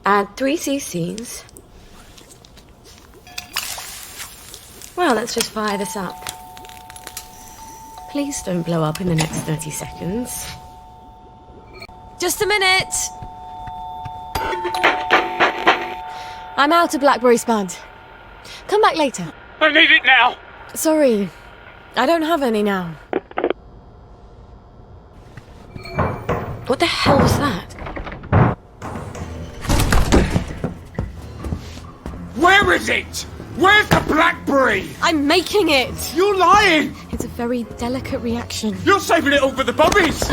Add 3 cc's. Well, let's just fire this up. Please don't blow up in the next 30 seconds. Just a minute! I'm out of blackberry spud. Come back later. I need it now! Sorry, I don't have any now. What the hell was that? Where is it? Where's the blackberry? I'm making it! You're lying! It's a very delicate reaction. You're saving it all for the bobbies!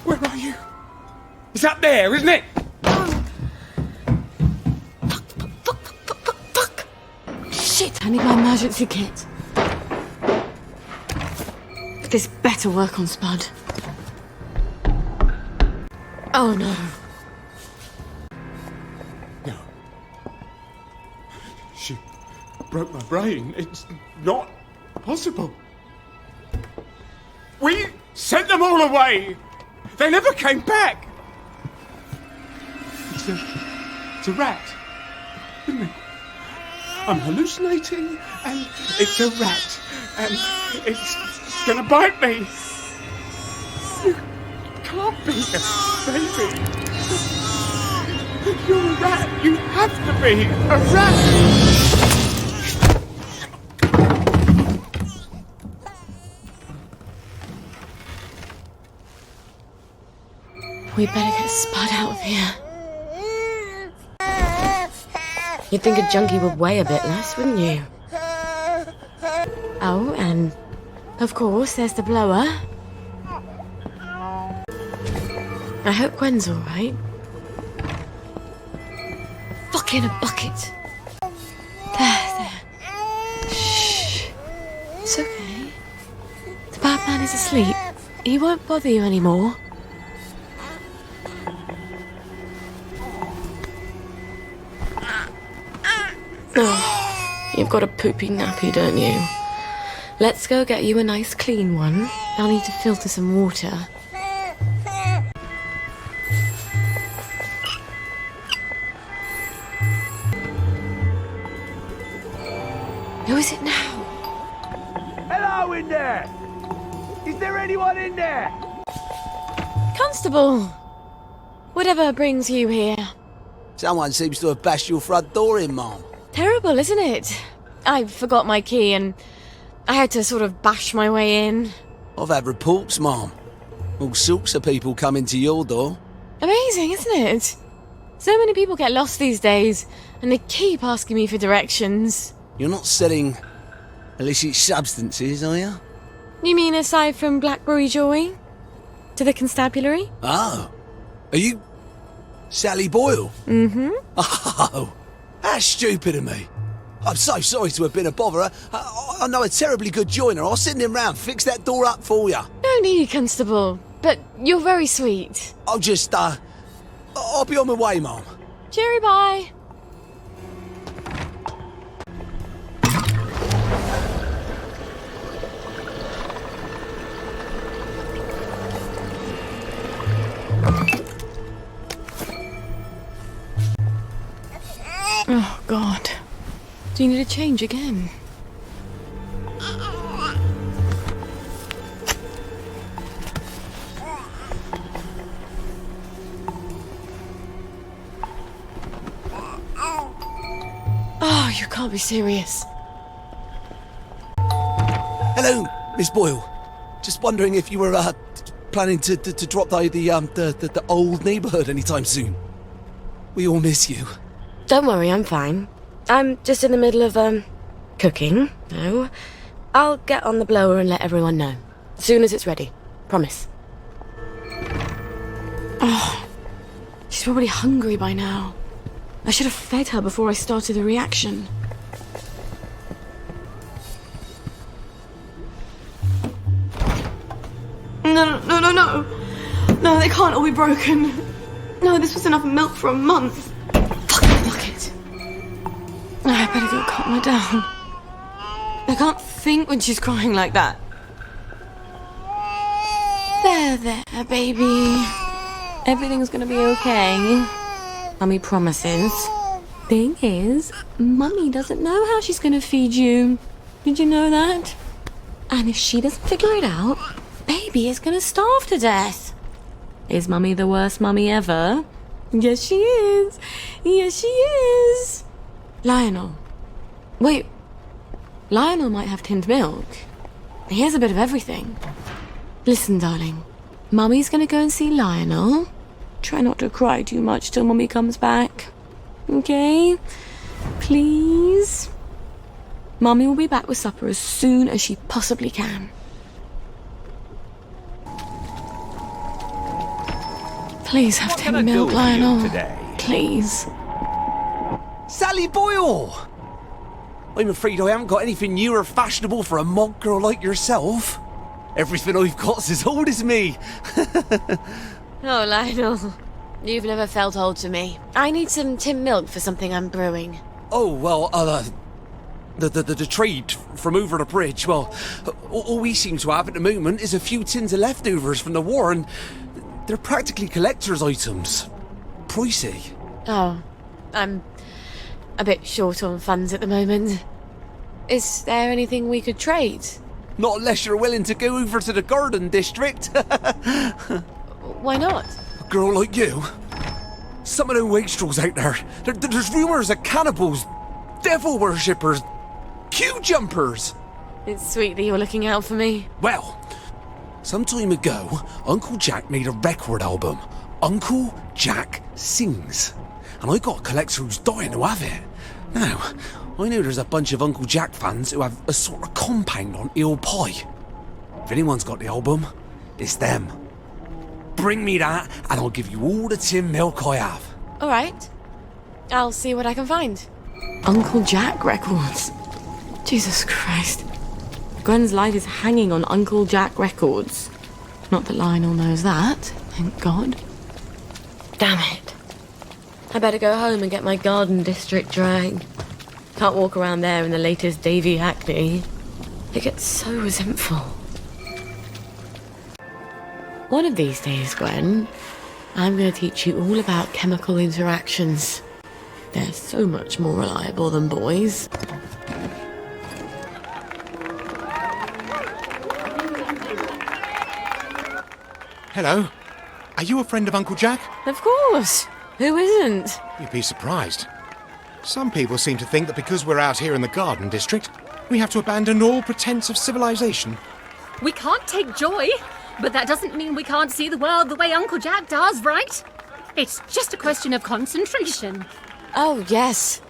Where are you? It's up there, isn't it? Fuck! Shit, I need my emergency kit. This better work on Spud. Oh no. No. She broke my brain. It's not possible. We sent them all away. They never came back. It's a rat, isn't it? I'm hallucinating, and it's a rat, and it's gonna bite me. You can't be a baby. You're a rat. You have to be a rat. We better get Spud out of here. You'd think a junkie would weigh a bit less, wouldn't you? Oh, and of course, there's the blower. I hope Gwen's alright. Fucking a bucket. There. Shh. It's okay. The bad man is asleep. He won't bother you anymore. Oh, you've got a poopy nappy, don't you? Let's go get you a nice clean one. I'll need to filter some water. Who is it now? Hello in there! Is there anyone in there? Constable! Whatever brings you here. Someone seems to have bashed your front door in, Mom. Terrible, isn't it? I forgot my key and I had to sort of bash my way in. I've had reports, Mom. All sorts of people coming to your door. Amazing, isn't it? So many people get lost these days and they keep asking me for directions. You're not selling illicit substances, are you? You mean aside from Blackberry Joy? To the constabulary? Oh. Are you Sally Boyle? Mm-hmm. Oh, how stupid of me. I'm so sorry to have been a bother. I know a terribly good joiner. I'll send him round, fix that door up for you. No need, Constable. But you're very sweet. I'll just, I'll be on my way, Mom. Cheery bye. Oh, God. Do you need a change again? Oh, you can't be serious. Hello, Miss Boyle. Just wondering if you were, planning to drop by the old neighbourhood anytime soon. We all miss you. Don't worry, I'm fine. I'm just in the middle of, cooking, so I'll get on the blower and let everyone know. As soon as it's ready. Promise. Oh, she's probably hungry by now. I should have fed her before I started the reaction. No. No, they can't all be broken. No, this was enough milk for a month. Fucking bucket. better go calm her down. I can't think when she's crying like that. There, baby. Everything's gonna be okay. Mummy promises. Thing is, Mummy doesn't know how she's gonna feed you. Did you know that? And if she doesn't figure it out, baby is gonna starve to death. Is Mummy the worst mummy ever? Yes, she is. Yes, she is. Lionel. Wait. Lionel might have tinned milk. He has a bit of everything. Listen, darling. Mummy's gonna go and see Lionel. Try not to cry too much till Mummy comes back. Okay? Please? Mummy will be back with supper as soon as she possibly can. Please have tinned milk, Lionel. Please. Sally Boyle! I'm afraid I haven't got anything new or fashionable for a monk girl like yourself. Everything I've got's as old as me. Oh, Lionel. You've never felt old to me. I need some tinned milk for something I'm brewing. Oh, well, the trade from over the bridge, well, all we seem to have at the moment is a few tins of leftovers from the war, and they're practically collector's items. Pricey. Oh, I'm a bit short on funds at the moment. Is there anything we could trade? Not unless you're willing to go over to the garden district. Why not? A girl like you? Some of the wastrels out there, there's rumours of cannibals, devil worshippers, queue jumpers. It's sweet that you're looking out for me. Well, some time ago, Uncle Jack made a record album, Uncle Jack Sings. And I got a collector who's dying to have it. Now, I know there's a bunch of Uncle Jack fans who have a sort of compound on Eel Pie. If anyone's got the album, it's them. Bring me that, and I'll give you all the tin milk I have. All right. I'll see what I can find. Uncle Jack records. Jesus Christ. Gwen's life is hanging on Uncle Jack records. Not that Lionel knows that, thank God. Damn it. I better go home and get my garden district drag. Can't walk around there in the latest Davy Hackney. It gets so resentful. One of these days, Gwen, I'm going to teach you all about chemical interactions. They're so much more reliable than boys. Hello. Are you a friend of Uncle Jack? Of course. Who isn't? You'd be surprised. Some people seem to think that because we're out here in the garden district, we have to abandon all pretense of civilization. We can't take joy, but that doesn't mean we can't see the world the way Uncle Jack does, right? It's just a question of concentration. Oh, yes.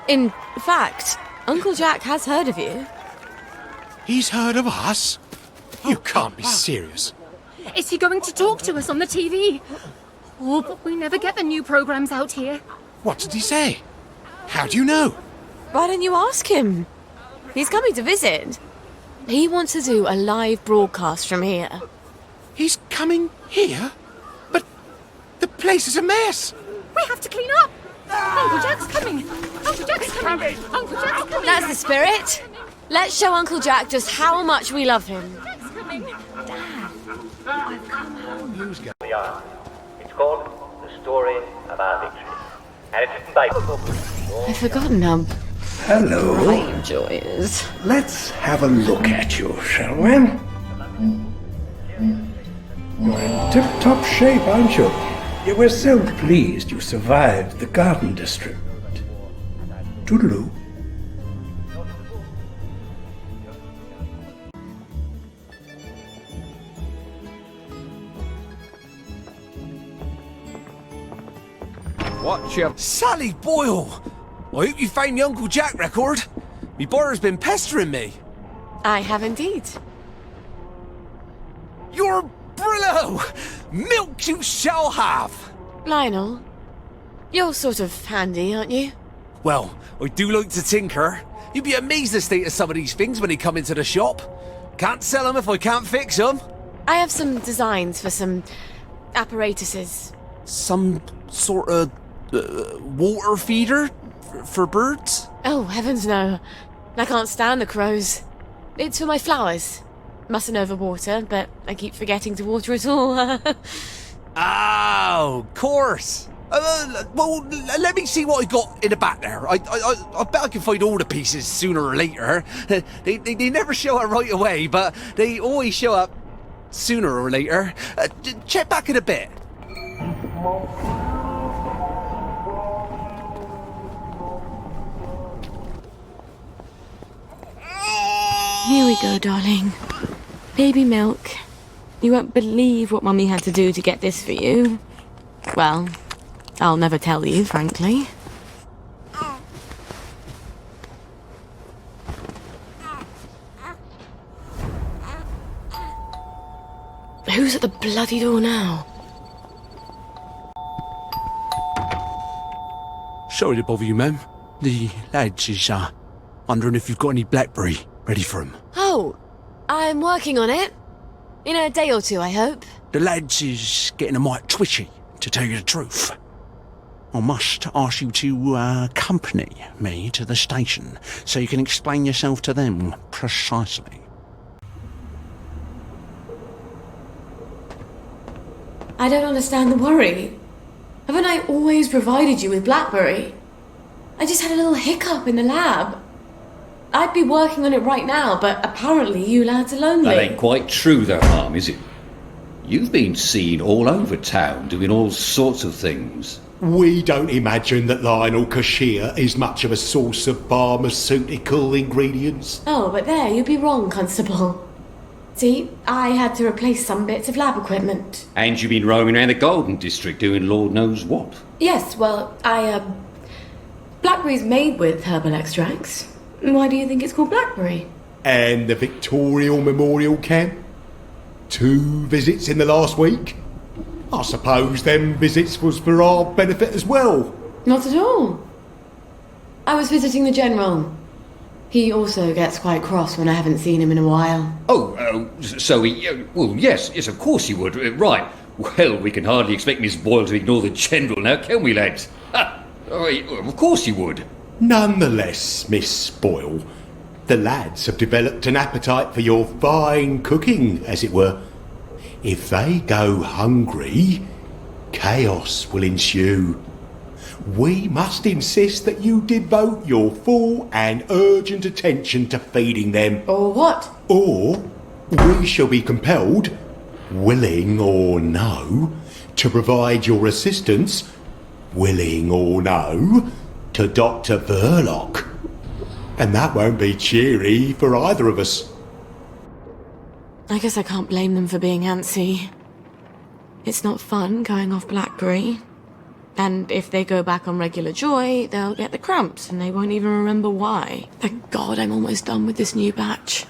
In fact, Uncle Jack has heard of you. He's heard of us? You can't be serious. Is he going to talk to us on the TV? Oh, but we never get the new programs out here. What did he say? How do you know? Why don't you ask him? He's coming to visit. He wants to do a live broadcast from here. He's coming here? But the place is a mess. We have to clean up. Uncle Jack's coming. Uncle Jack's coming. Uncle Jack's coming. That's the spirit. Let's show Uncle Jack just how much we love him. Jack's coming. Who's going? We are. It's called The Story of Our Victory. And it's written by... I've forgotten how Hello. bright joy is. Let's have a look at you, shall we? You're in tip-top shape, aren't you? You were so pleased you survived the garden district. Toodaloo. Watch your... Sally Boyle! I hope you found the Uncle Jack record. Me brother's been pestering me. I have indeed. You're Brillo! Milk you shall have! Lionel, you're sort of handy, aren't you? Well, I do like to tinker. You'd be amazed at the state of some of these things when they come into the shop. Can't sell them if I can't fix them. I have some designs for some apparatuses. Some sort of water feeder for birds? Oh, heavens no. I can't stand the crows. It's for my flowers. Mustn't overwater, but I keep forgetting to water it all. Oh, of course. Well, let me see what I got in the back there. I bet I can find all the pieces sooner or later. They never show up right away, but they always show up sooner or later. Check back in a bit. Here we go, darling. Baby milk. You won't believe what Mummy had to do to get this for you. Well, I'll never tell you, frankly. Who's at the bloody door now? Sorry to bother you, ma'am. The lads is wondering if you've got any blackberry ready for 'em. Oh, I'm working on it. In a day or two, I hope. The lads is getting a mite twitchy, to tell you the truth. I must ask you to accompany me to the station so you can explain yourself to them precisely. I don't understand the worry. Haven't I always provided you with blackberry? I just had a little hiccup in the lab. I'd be working on it right now, but apparently you lads are lonely. That ain't quite true though, Mum, is it? You've been seen all over town doing all sorts of things. We don't imagine that Lionel Cashier is much of a source of pharmaceutical ingredients. Oh, but there, you'd be wrong, Constable. See, I had to replace some bits of lab equipment. And you've been roaming around the Golden District doing Lord knows what. Yes, well, blackberry's made with herbal extracts. Why do you think it's called blackberry? And the Victorial Memorial Camp? 2 visits in the last week? I suppose them visits was for our benefit as well. Not at all. I was visiting the General. He also gets quite cross when I haven't seen him in a while. So he... well, yes, of course he would. Right. Well, we can hardly expect Miss Boyle to ignore the General now, can we, lads? Of course he would. Nonetheless, Miss Boyle, the lads have developed an appetite for your fine cooking, as it were. If they go hungry, chaos will ensue. We must insist that you devote your full and urgent attention to feeding them. Or what? Or we shall be compelled, willing or no, to provide your assistance, willing or no, to Dr. Verloc. And that won't be cheery for either of us. I guess I can't blame them for being antsy. It's not fun going off blackberry. And if they go back on regular joy, they'll get the cramps and they won't even remember why. Thank God I'm almost done with this new batch.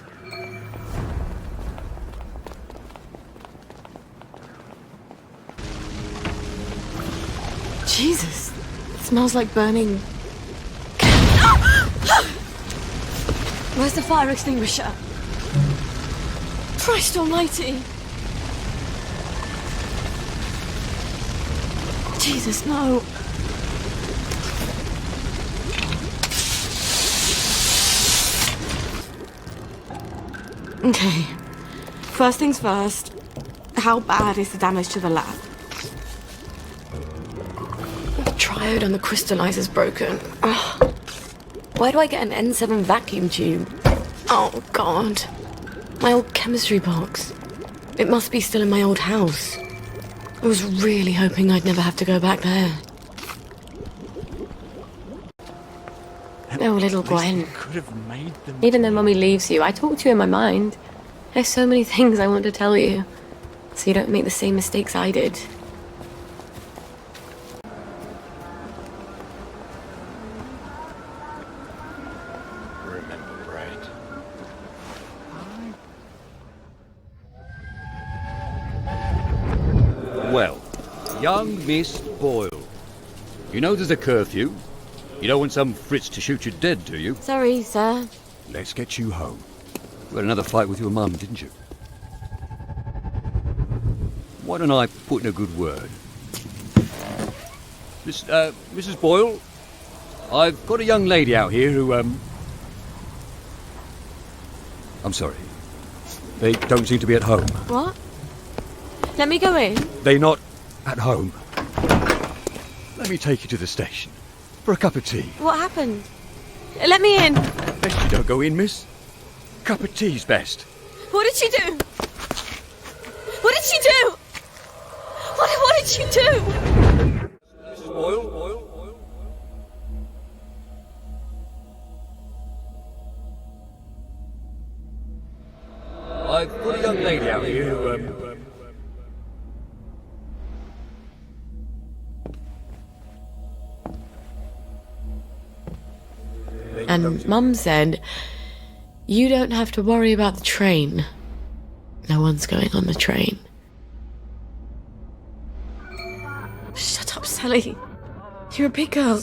Jesus, it smells like burning... Where's the fire extinguisher? Christ almighty! Jesus, no. Okay. First things first. How bad is the damage to the lab? The triode on the crystallizer's broken. Ugh. Why do I get an N7 vacuum tube? Oh, God. My old chemistry box. It must be still in my old house. I was really hoping I'd never have to go back there. Oh, little Gwen. Even though Mummy leaves you, I talk to you in my mind. There's so many things I want to tell you, so you don't make the same mistakes I did. Remember, Brad. Well, young Miss Boyle. You know there's a curfew. You don't want some Fritz to shoot you dead, do you? Sorry, sir. Let's get you home. You had another fight with your mum, didn't you? Why don't I put in a good word? Mrs. Boyle? I've got a young lady out here who, I'm sorry. They don't seem to be at home. What? Let me go in. They're not at home. Let me take you to the station for a cup of tea. What happened? Let me in. Best you don't go in, miss. Cup of tea's best. What did she do? What did she do? What did she do? Mrs. Boyle? I've got a young lady out here who, And Mum said, you don't have to worry about the train. No one's going on the train. Shut up, Sally. You're a big girl.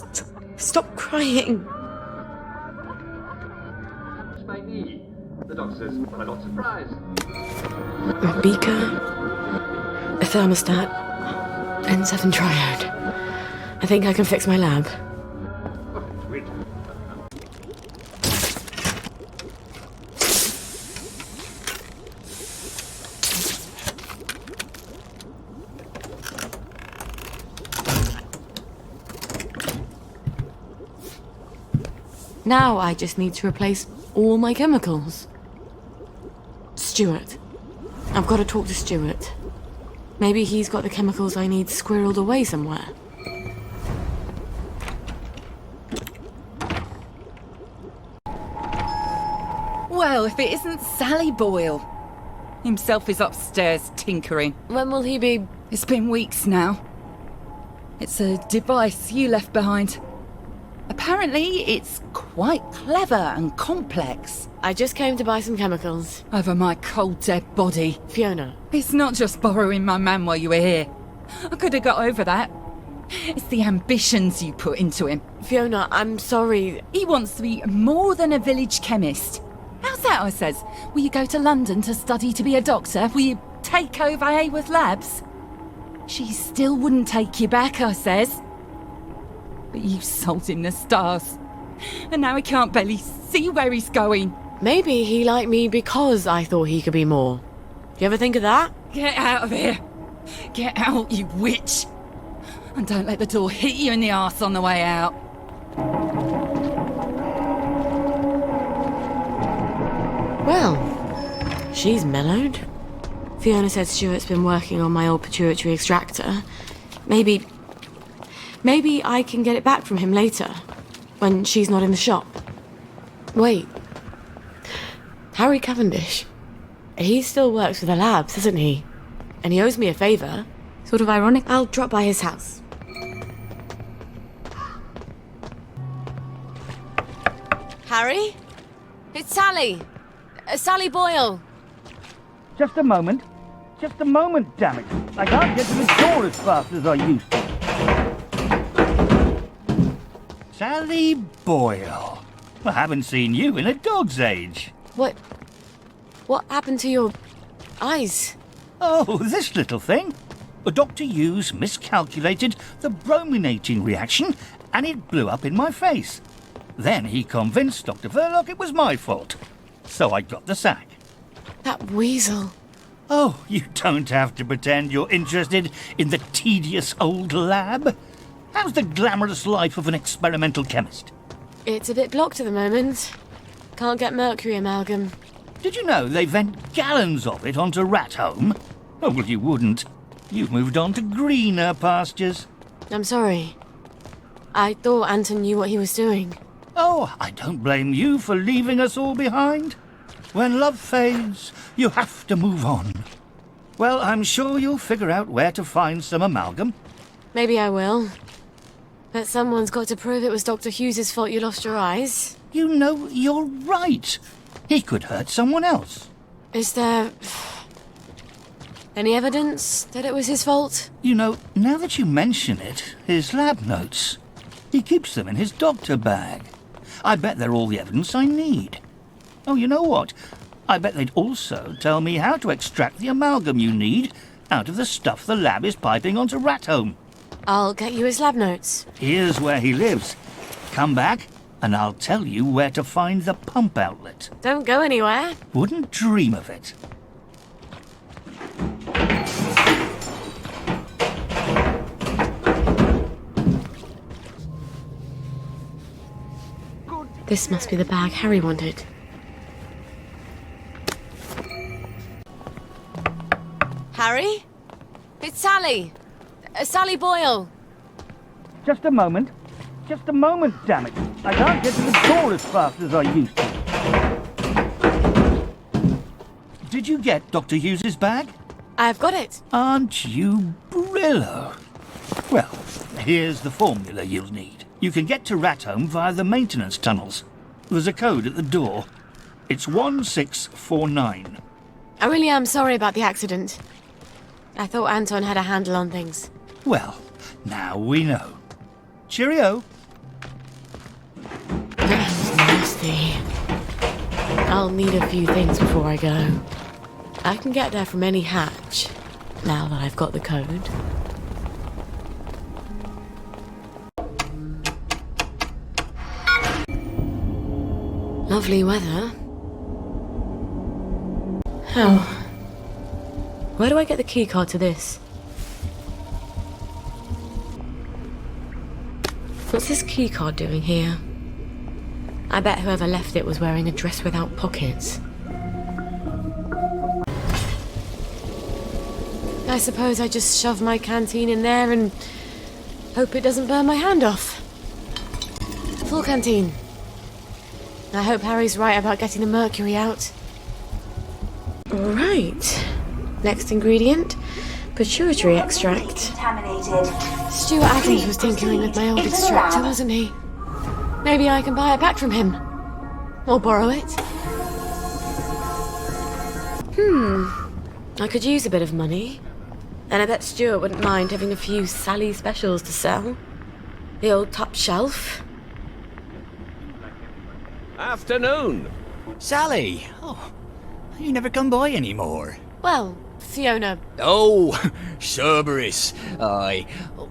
Stop crying. The doctors were not surprised. A beaker, a thermostat, N7 triode. I think I can fix my lab. Now I just need to replace all my chemicals. Stuart. I've got to talk to Stuart. Maybe he's got the chemicals I need squirreled away somewhere. Well, if it isn't Sally Boyle. Himself is upstairs tinkering. When will he be? It's been weeks now. It's a device you left behind. Apparently, it's quite clever and complex. I just came to buy some chemicals. Over my cold, dead body. Fiona. It's not just borrowing my man while you were here. I could have got over that. It's the ambitions you put into him. Fiona, I'm sorry. He wants to be more than a village chemist. How's that, I says? Will you go to London to study to be a doctor? Will you take over Haworth Labs? She still wouldn't take you back, I says. But you sold him the stars. And now he can't barely see where he's going. Maybe he liked me because I thought he could be more. Do you ever think of that? Get out of here. Get out, you witch. And don't let the door hit you in the arse on the way out. Well, she's mellowed. Fiona said Stuart's been working on my old pituitary extractor. Maybe I can get it back from him later, when she's not in the shop. Wait. Harry Cavendish. He still works for the labs, doesn't he? And he owes me a favour. Sort of ironic. I'll drop by his house. Harry? It's Sally. Sally Boyle. Just a moment. Just a moment, damn it. I can't get to the door as fast as I used to. Sally Boyle. I haven't seen you in a dog's age. What happened to your eyes? Oh, this little thing. Dr. Hughes miscalculated the brominating reaction and it blew up in my face. Then he convinced Dr. Verloc it was my fault. So I got the sack. That weasel. Oh, you don't have to pretend you're interested in the tedious old lab. How's the glamorous life of an experimental chemist? It's a bit blocked at the moment. Can't get mercury amalgam. Did you know they vent gallons of it onto rat home? Oh, well, you wouldn't. You've moved on to greener pastures. I'm sorry. I thought Anton knew what he was doing. Oh, I don't blame you for leaving us all behind. When love fades, you have to move on. Well, I'm sure you'll figure out where to find some amalgam. Maybe I will. But someone's got to prove it was Dr. Hughes's fault you lost your eyes. You know, you're right. He could hurt someone else. Is there any evidence that it was his fault? You know, now that you mention it, his lab notes. He keeps them in his doctor bag. I bet they're all the evidence I need. Oh, you know what? I bet they'd also tell me how to extract the amalgam you need out of the stuff the lab is piping onto Rat Home. I'll get you his lab notes. Here's where he lives. Come back, and I'll tell you where to find the pump outlet. Don't go anywhere. Wouldn't dream of it. This must be the bag Harry wanted. Harry? It's Sally. Sally Boyle. Just a moment. Just a moment, damn it. I can't get to the door as fast as I used to. Did you get Dr. Hughes's bag? I've got it. Aren't you Brillo? Well, here's the formula you'll need. You can get to Rathome via the maintenance tunnels. There's a code at the door. It's 1649. I really am sorry about the accident. I thought Anton had a handle on things. Well, now we know. Cheerio. That was nasty. I'll need a few things before I go. I can get there from any hatch, now that I've got the code. Lovely weather. How? Where do I get the keycard to this? What's this keycard doing here? I bet whoever left it was wearing a dress without pockets. I suppose I just shove my canteen in there and hope it doesn't burn my hand off. Full canteen. I hope Harry's right about getting the mercury out. Right. Next ingredient, pituitary extract. Stuart Adams was tinkering with my old extractor, wasn't he? Maybe I can buy it back from him. Or borrow it. I could use a bit of money. And I bet Stuart wouldn't mind having a few Sally specials to sell. The old top shelf. Afternoon. Sally. Oh, you never come by anymore. Well, Fiona. Oh, Cerberus. Aye.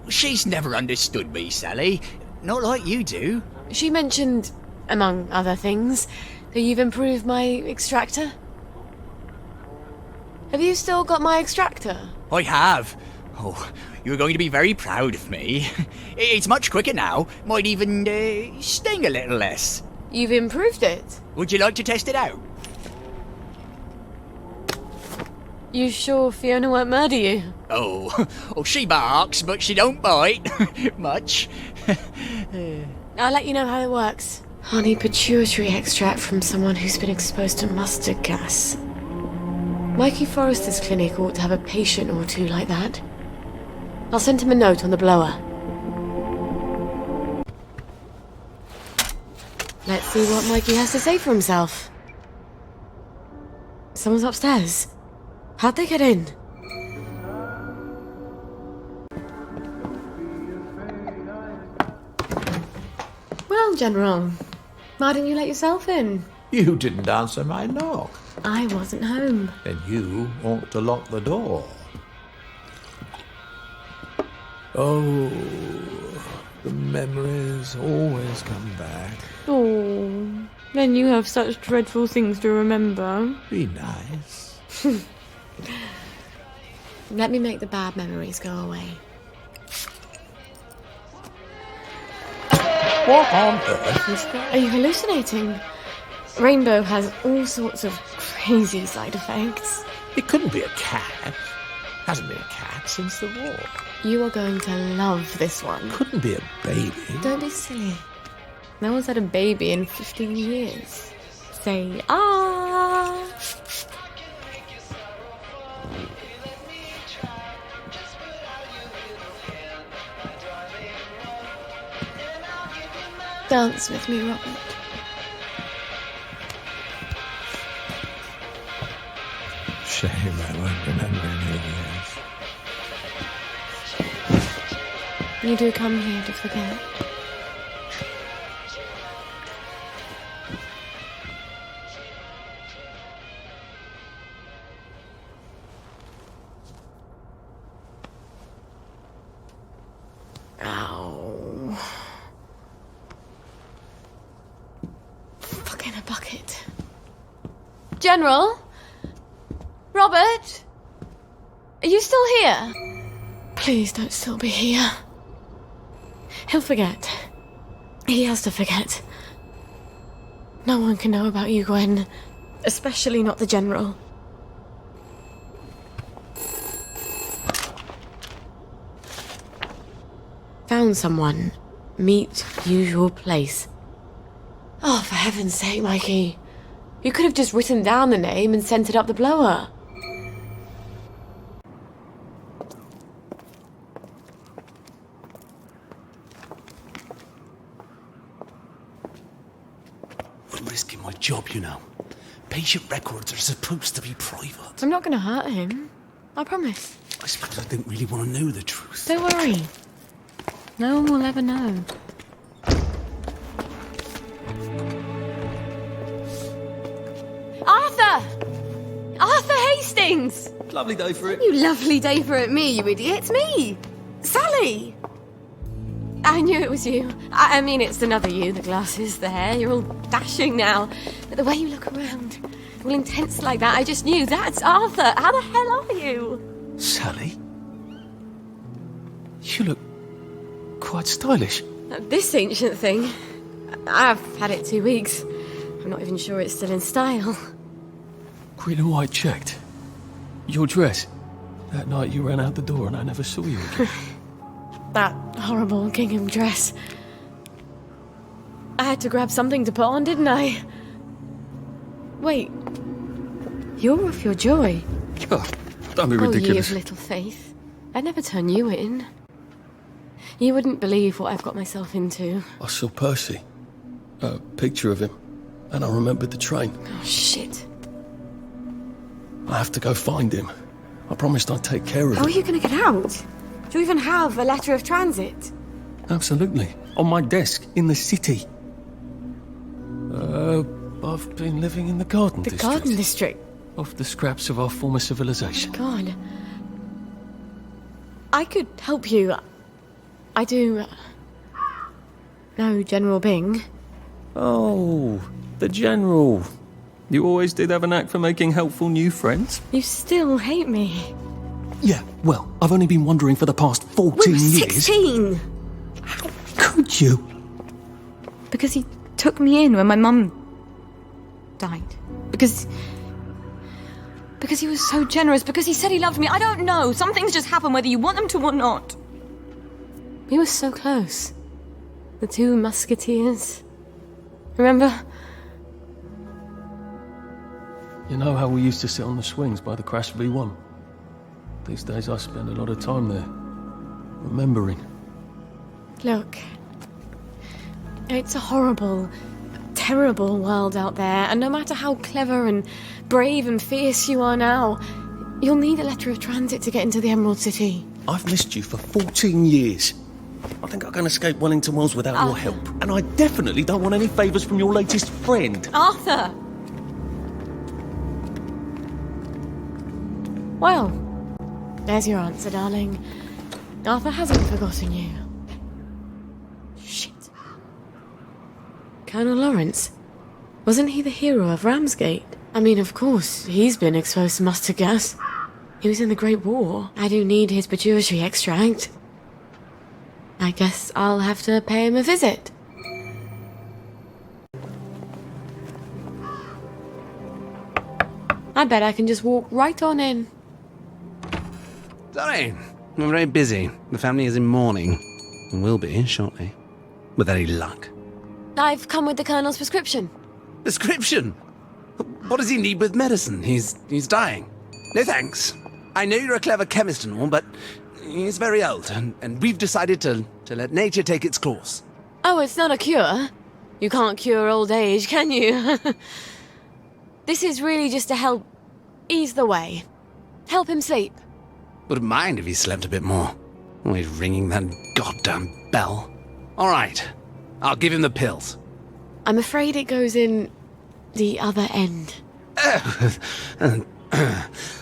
She's never understood me, Sally. Not like you do. She mentioned, among other things, that you've improved my extractor. Have you still got my extractor? I have. Oh, you're going to be very proud of me. It's much quicker now. Might even sting a little less. You've improved it? Would you like to test it out? You sure Fiona won't murder you? Oh, she barks, but she don't bite. Much. I'll let you know how it works. Honey pituitary extract from someone who's been exposed to mustard gas. Mikey Forrester's clinic ought to have a patient or two like that. I'll send him a note on the blower. Let's see what Mikey has to say for himself. Someone's upstairs. How'd they get in? Well, General, why didn't you let yourself in? You didn't answer my knock. I wasn't home. Then you ought to lock the door. Oh, the memories always come back. Oh, then you have such dreadful things to remember. Be nice. Let me make the bad memories go away. What on earth is that? Are you hallucinating? Rainbow has all sorts of crazy side effects. It couldn't be a cat. Hasn't been a cat since the war. You are going to love this one. Couldn't be a baby. Don't be silly. No one's had a baby in 15 years. Say, ah! Dance with me, Robert. Shame I won't remember any years. You do come here to forget. Ow. General? Robert? Are you still here? Please don't still be here. He'll forget. He has to forget. No one can know about you, Gwen. Especially not the General. Found someone. Meet usual place. Oh, for heaven's sake, Mikey. You could have just written down the name and sent it up the blower. I'm risking my job, you know. Patient records are supposed to be private. I'm not going to hurt him. I promise. I suppose I didn't really want to know the truth. Don't worry. No one will ever know. Arthur! Arthur Hastings! Lovely day for it. You lovely day for it, me, you idiot. It's me! Sally! I knew it was you. I mean, it's another you, the glasses, the hair. You're all dashing now. But the way you look around, all intense like that, I just knew that's Arthur. How the hell are you? Sally? You look quite stylish. This ancient thing. I've had it 2 weeks. I'm not even sure it's still in style. Green and white checked. Your dress. That night you ran out the door and I never saw you again. That horrible gingham dress. I had to grab something to put on, didn't I? Wait. You're off your joy. Oh, don't be Oh, ridiculous. ye of little faith. I'd never turn you in. You wouldn't believe what I've got myself into. I saw Percy. A picture of him. And I remembered the train. Oh, shit. I have to go find him. I promised I'd take care of How him. are you going to get out? Do you even have a letter of transit? Absolutely. On my desk, in the city. I've been living in the Garden The District. Garden District? Off the scraps of our former civilization. God. I could help you. I do know General Bing. Oh, the General. You always did have a knack for making helpful new friends. You still hate me. Yeah, well, I've only been wondering for the past 14 We were years. 16! Could you? Because he took me in when my mum died. Because he was so generous. Because he said he loved me. I don't know. Some things just happen whether you want them to or not. We were so close. The two musketeers. Remember? You know how we used to sit on the swings by the Crash V1? These days I spend a lot of time there, remembering. Look. It's a horrible, terrible world out there, and no matter how clever and brave and fierce you are now, you'll need a letter of transit to get into the Emerald City. I've missed you for 14 years. I think I can escape Wellington Wells without your help. And I definitely don't want any favours from your latest friend. Arthur! Well, there's your answer, darling. Arthur hasn't forgotten you. Shit. Colonel Lawrence? Wasn't he the hero of Ramsgate? I mean, of course, he's been exposed to mustard gas. He was in the Great War. I do need his pituitary extract. I guess I'll have to pay him a visit. I bet I can just walk right on in. Sorry, I'm very busy. The family is in mourning. And will be shortly. With any luck. I've come with the Colonel's prescription. Prescription? What does he need with medicine? He's dying. No thanks. I know you're a clever chemist and all, but he's very old, and we've decided to let nature take its course. Oh, it's not a cure. You can't cure old age, can you? This is really just to help ease the way. Help him sleep. Wouldn't mind if he slept a bit more. Always ringing that goddamn bell. All right, I'll give him the pills. I'm afraid it goes in the other end.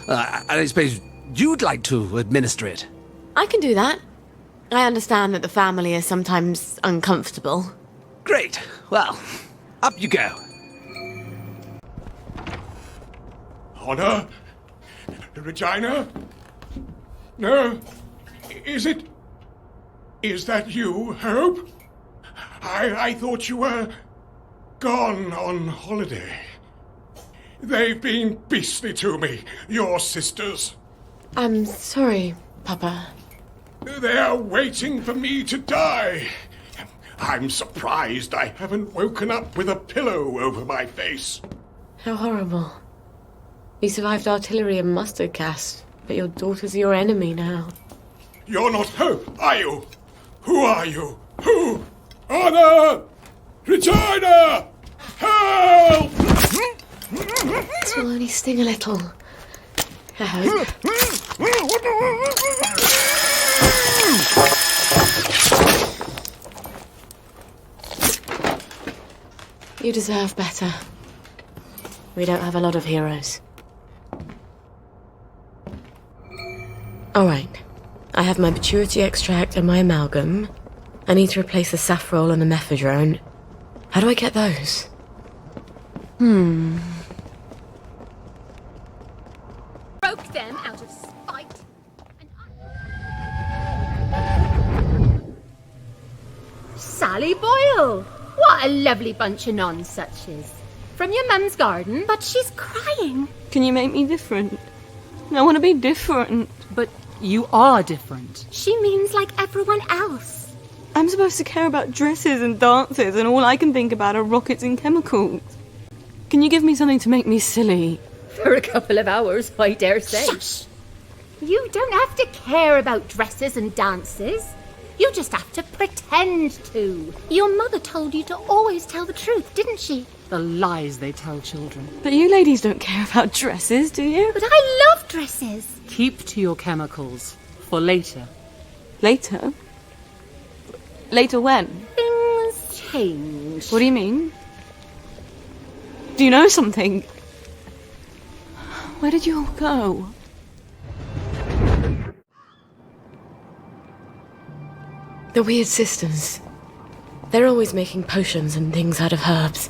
I suppose you'd like to administer it. I can do that. I understand that the family is sometimes uncomfortable. Great. Well, up you go. Honor? Regina? No? Is that you, Hope? I thought you were gone on holiday. They've been beastly to me, your sisters. I'm sorry, Papa. They're waiting for me to die. I'm surprised I haven't woken up with a pillow over my face. How horrible. You survived artillery and mustard gas, but your daughter's your enemy now. You're not Hope, are you? Who are you? Who? Honor! Regina! Help! This will only sting a little. I hope. You deserve better. We don't have a lot of heroes. Alright. I have my maturity extract and my amalgam. I need to replace the safrole and the mephedrone. How do I get those? Broke them out of spite. Sally Boyle! What a lovely bunch of nonsuches. From your mum's garden, but she's crying. Can you make me different? I want to be different. But you are different. She means like everyone else. I'm supposed to care about dresses and dances, and all I can think about are rockets and chemicals. Can you give me something to make me silly? For a couple of hours, I dare say. Shush! You don't have to care about dresses and dances. You just have to pretend to. Your mother told you to always tell the truth, didn't she? The lies they tell children. But you ladies don't care about dresses, do you? But I love dresses. Keep to your chemicals. For later. Later? Later when? Things change. What do you mean? Do you know something? Where did you all go? The weird sisters. They're always making potions and things out of herbs.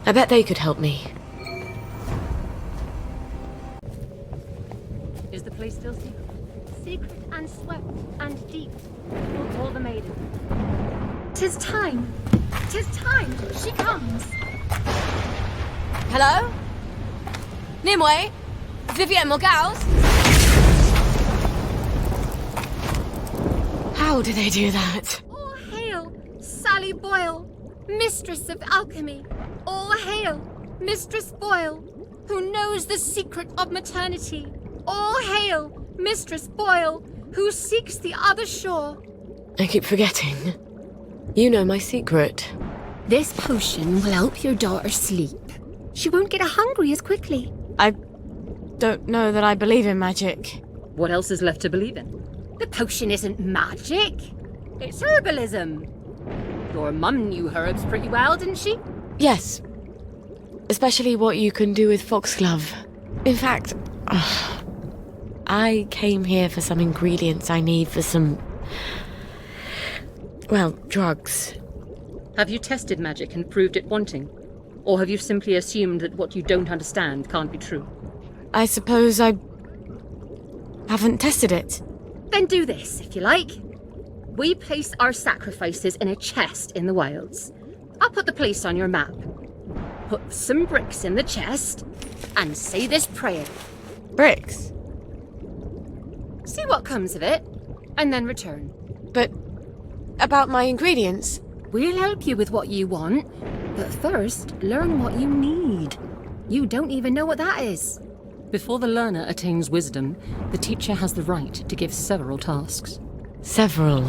I bet they could help me. Is the place still secret? Secret and swept and deep. We'll call the maiden. 'Tis time. 'Tis time. She comes. Hello? Nimue? Vivienne Morgals? How do they do that? All hail, Sally Boyle, mistress of alchemy. All hail, Mistress Boyle, who knows the secret of maternity. All hail, Mistress Boyle, who seeks the other shore. I keep forgetting. You know my secret. This potion will help your daughter sleep. She won't get hungry as quickly. I don't know that I believe in magic. What else is left to believe in? The potion isn't magic. It's herbalism. Your mum knew herbs pretty well, didn't she? Yes. Especially what you can do with foxglove. In fact, I came here for some ingredients I need for some... well, drugs. Have you tested magic and proved it wanting? Or have you simply assumed that what you don't understand can't be true? I suppose I haven't tested it. Then do this, if you like. We place our sacrifices in a chest in the wilds. I'll put the place on your map. Put some bricks in the chest and say this prayer. Bricks? See what comes of it, and then return. But about my ingredients? We'll help you with what you want, but first, learn what you need. You don't even know what that is. Before the learner attains wisdom, the teacher has the right to give several tasks. Several.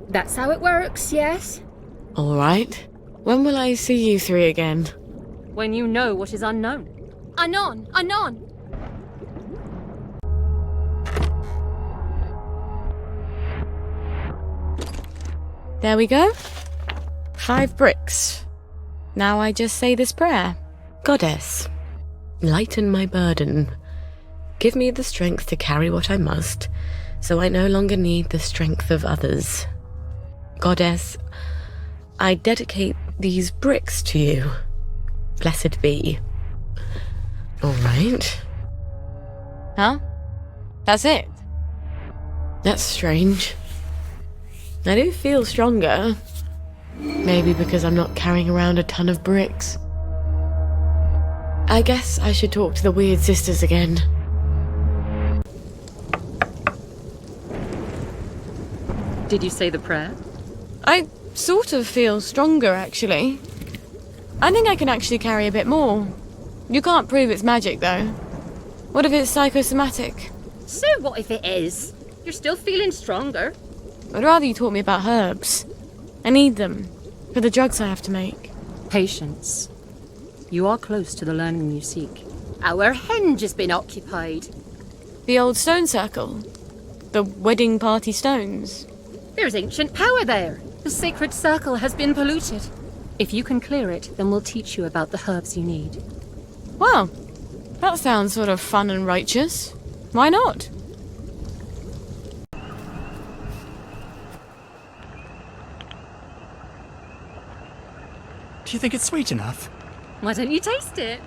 That's how it works, yes? All right. When will I see you three again? When you know what is unknown. Anon! Anon! There we go. 5 bricks. Now I just say this prayer. Goddess, lighten my burden. Give me the strength to carry what I must, so I no longer need the strength of others. Goddess, I dedicate these bricks to you. Blessed be. Alright. Huh? That's it? That's strange. I do feel stronger. Maybe because I'm not carrying around a ton of bricks. I guess I should talk to the weird sisters again. Did you say the prayer? I sort of feel stronger, actually. I think I can actually carry a bit more. You can't prove it's magic, though. What if it's psychosomatic? So what if it is? You're still feeling stronger. I'd rather you taught me about herbs. I need them for the drugs I have to make. Patience. You are close to the learning you seek. Our henge has been occupied. The old stone circle? The wedding party stones? There's ancient power there. The sacred circle has been polluted. If you can clear it, then we'll teach you about the herbs you need. Well, that sounds sort of fun and righteous. Why not? Do you think it's sweet enough? Why don't you taste it?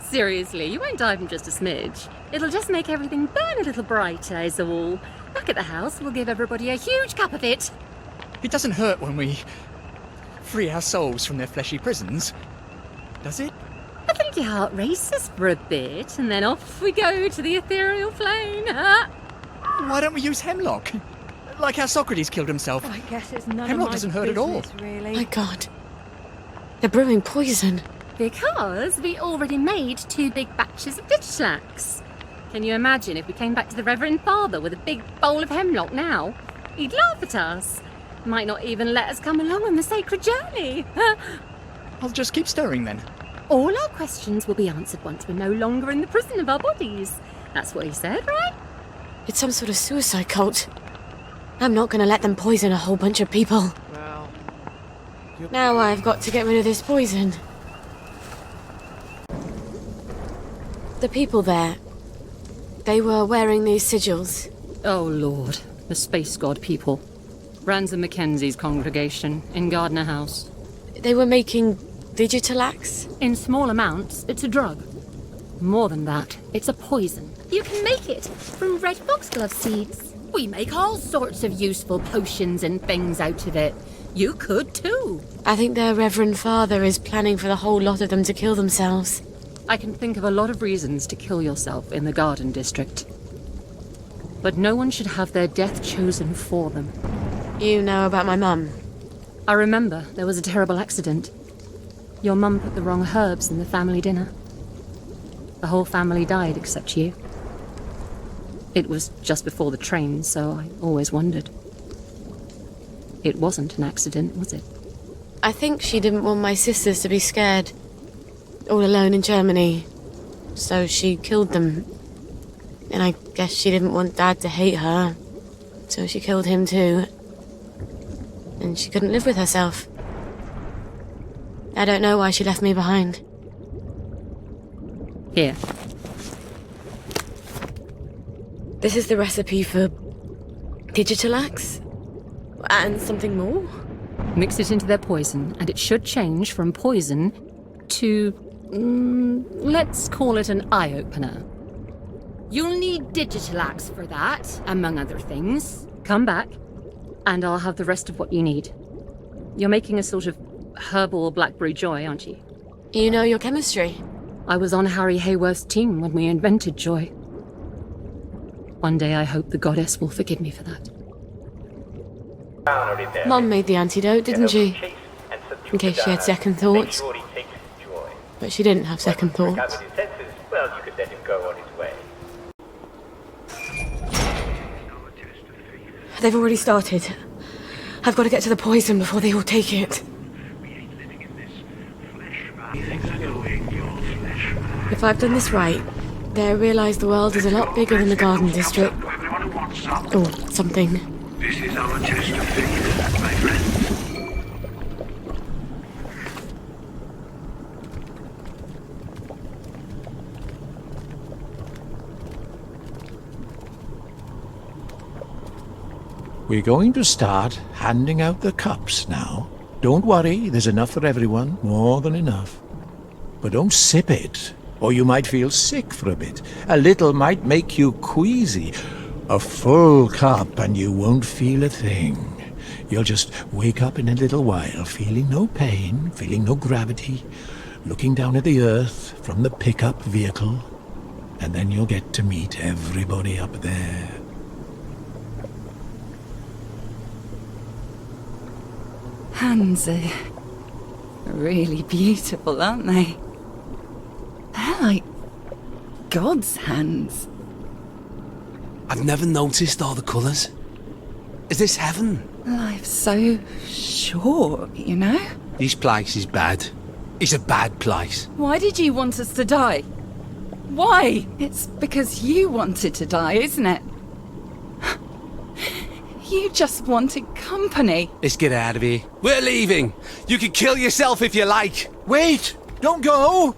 Seriously, you won't die from just a smidge. It'll just make everything burn a little brighter, is all. Back at the house, we'll give everybody a huge cup of it. It doesn't hurt when we free our souls from their fleshy prisons, does it? I think your heart races for a bit, and then off we go to the ethereal plane. Why don't we use hemlock? Like how Socrates killed himself. I guess it's none Hemlock of my doesn't hurt at all. business, really. My God. They're brewing poison. Because we already made 2 big batches of Ditchlax. Can you imagine if we came back to the Reverend Father with a big bowl of hemlock now? He'd laugh at us. Might not even let us come along on the sacred journey. I'll just keep stirring then. All our questions will be answered once we're no longer in the prison of our bodies. That's what he said, right? It's some sort of suicide cult. I'm not gonna let them poison a whole bunch of people. Well, Now I've got to get rid of this poison. The people there, they were wearing these sigils. Oh, Lord. The space god people. Ransom Mackenzie's congregation in Gardner House. They were making Digitalax? In small amounts, it's a drug. More than that, it's a poison. You can make it from red foxglove seeds. We make all sorts of useful potions and things out of it. You could too. I think their Reverend Father is planning for the whole lot of them to kill themselves. I can think of a lot of reasons to kill yourself in the Garden District. But no one should have their death chosen for them. You know about my mum? I remember there was a terrible accident. Your mum put the wrong herbs in the family dinner. The whole family died except you. It was just before the train, so I always wondered. It wasn't an accident, was it? I think she didn't want my sisters to be scared. All alone in Germany. So she killed them. And I guess she didn't want Dad to hate her. So she killed him too. And she couldn't live with herself. I don't know why she left me behind. Here. This is the recipe for Digitalax? And something more? Mix it into their poison, and it should change from poison to, let's call it an eye-opener. You'll need Digitalax for that, among other things. Come back, and I'll have the rest of what you need. You're making a sort of herbal blackberry joy, aren't you? You know your chemistry. I was on Harry Hayworth's team when we invented joy. One day I hope the goddess will forgive me for that. Mum made the antidote, didn't she? In case she had second thoughts. But she didn't have second thoughts. Well, you could let him go on his way. They've already started. I've got to get to the poison before they all take it. If I've done this right, they'll realise the world is a lot bigger than the Garden District. Or something. This is our test of faith, my friends. We're going to start handing out the cups now. Don't worry, there's enough for everyone, more than enough. But don't sip it. Or you might feel sick for a bit. A little might make you queasy. A full cup and you won't feel a thing. You'll just wake up in a little while, feeling no pain, feeling no gravity, looking down at the earth from the pickup vehicle, and then you'll get to meet everybody up there. Hands are really beautiful, aren't they? They're like God's hands. I've never noticed all the colours. Is this heaven? Life's so short, you know? This place is bad. It's a bad place. Why did you want us to die? Why? It's because you wanted to die, isn't it? You just wanted company. Let's get out of here. We're leaving. You can kill yourself if you like. Wait! Don't go!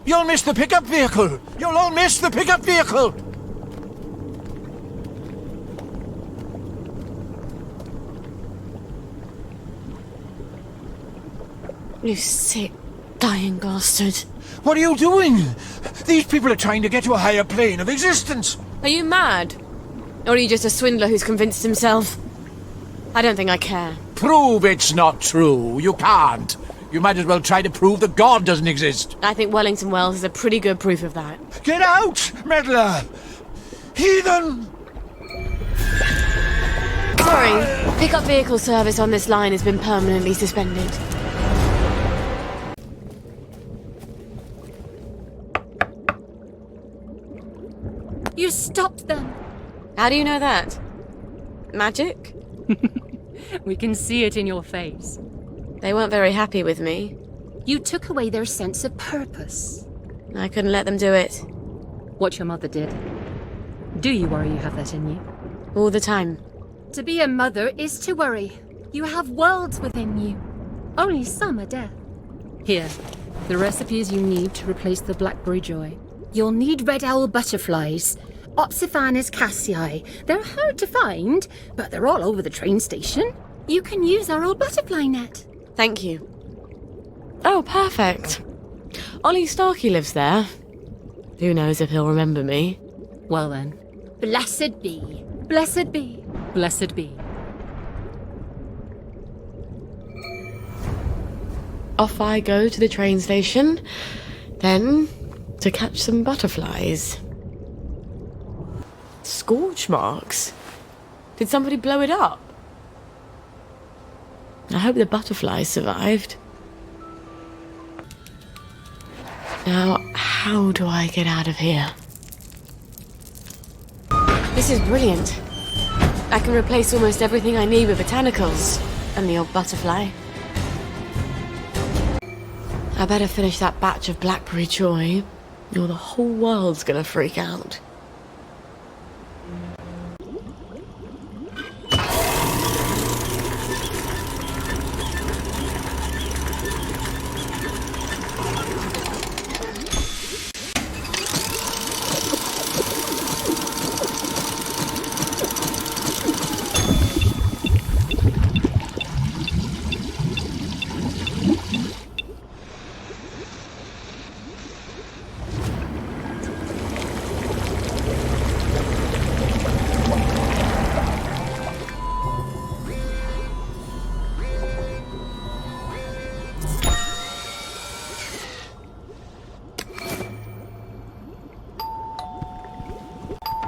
You'll miss the pickup vehicle! You'll all miss the pickup vehicle! You sick, dying bastard. What are you doing? These people are trying to get to a higher plane of existence. Are you mad? Or are you just a swindler who's convinced himself? I don't think I care. Prove it's not true. You can't. You might as well try to prove that God doesn't exist. I think Wellington Wells is a pretty good proof of that. Get out, meddler! Heathen! Sorry, pickup vehicle service on this line has been permanently suspended. You stopped them. How do you know that? Magic? We can see it in your face. They weren't very happy with me. You took away their sense of purpose. I couldn't let them do it. What your mother did. Do you worry you have that in you? All the time. To be a mother is to worry. You have worlds within you. Only some are death. Here, the recipes you need to replace the blackberry joy. You'll need red owl butterflies. Opsiphanes cassii. They're hard to find, but they're all over the train station. You can use our old butterfly net. Thank you. Oh, perfect. Ollie Starkey lives there. Who knows if he'll remember me? Well then. Blessed be. Blessed be. Blessed be. Off I go to the train station, then to catch some butterflies. Scorch marks? Did somebody blow it up? I hope the butterflies survived. Now, how do I get out of here? This is brilliant. I can replace almost everything I need with botanicals and the old butterfly. I better finish that batch of blackberry joy, or the whole world's gonna freak out.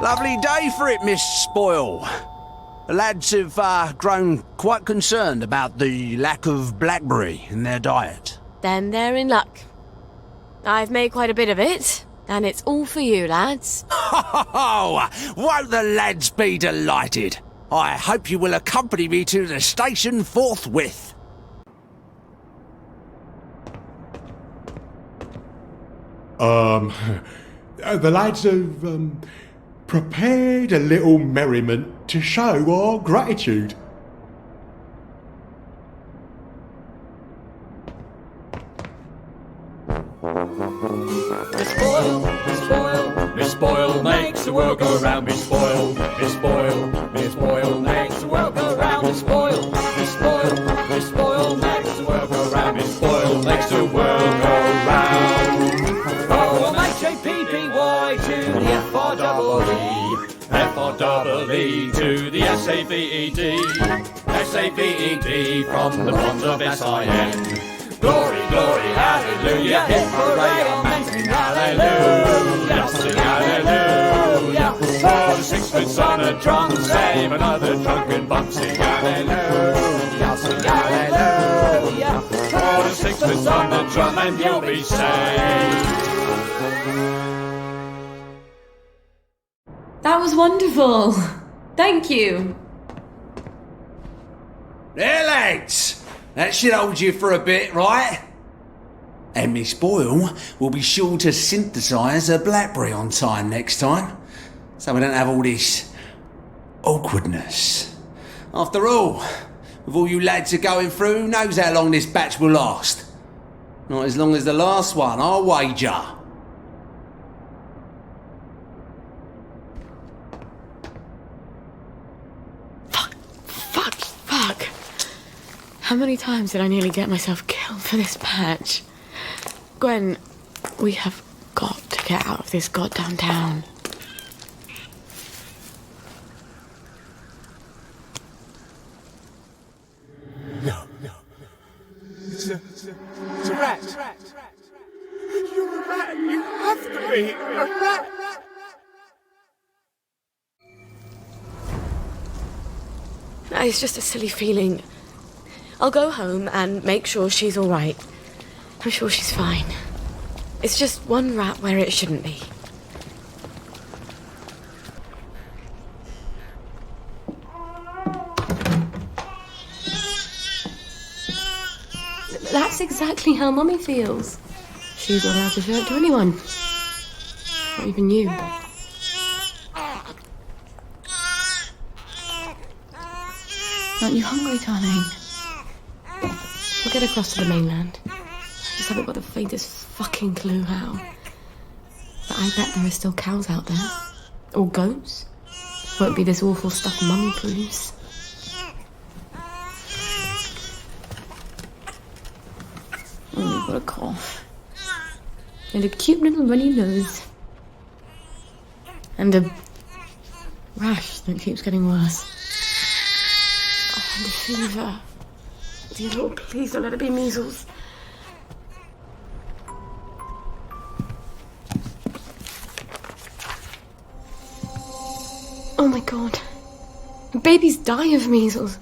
Lovely day for it, Miss Spoil. The lads have grown quite concerned about the lack of blackberry in their diet. Then they're in luck. I've made quite a bit of it, and it's all for you, lads. Oh, won't the lads be delighted? I hope you will accompany me to the station forthwith. The lads have prepared a little merriment to show our gratitude. Miss Boyle makes the world go round. Miss Boyle, Miss Boyle, Miss Boyle makes the world go round. Miss Boyle, Miss Boyle, Miss Boyle makes the world go round. Miss Boyle makes the world go round. Oh, S-A-R-E-E to the S-A-V-E-D. S-A-V-E-D from the bonds of S-I-N. Glory, glory, hallelujah, hip hooray, amen, sing hallelujah, sing hallelujah. For the sixpence on a drum, save another drunken bum, sing hallelujah, sing hallelujah. For the sixpence on the drum and you'll be saved. That was wonderful. Thank you. There, lads. That should hold you for a bit, right? And Miss Boyle will be sure to synthesise a blackberry on time next time, so we don't have all this awkwardness. After all, with all you lads are going through, who knows how long this batch will last? Not as long as the last one, I'll wager. Fuck. How many times did I nearly get myself killed for this patch? Gwen, we have got to get out of this goddamn town. No. It's a rat. You're a rat. You have to be a rat. It's just a silly feeling. I'll go home and make sure she's all right. I'm sure she's fine. It's just one rat where it shouldn't be. That's exactly how Mummy feels. She's not allowed to show it to anyone. Not even you. Aren't you hungry, darling? We'll get across to the mainland. I just haven't got the faintest fucking clue how. But I bet there are still cows out there. Or goats. Won't be this awful stuff Mummy proves. Oh, you've got a cough. And a cute little runny nose. And a rash that keeps getting worse. Oh, and a fever. Dear Lord, please don't let it be measles. Oh my God. Babies die of measles.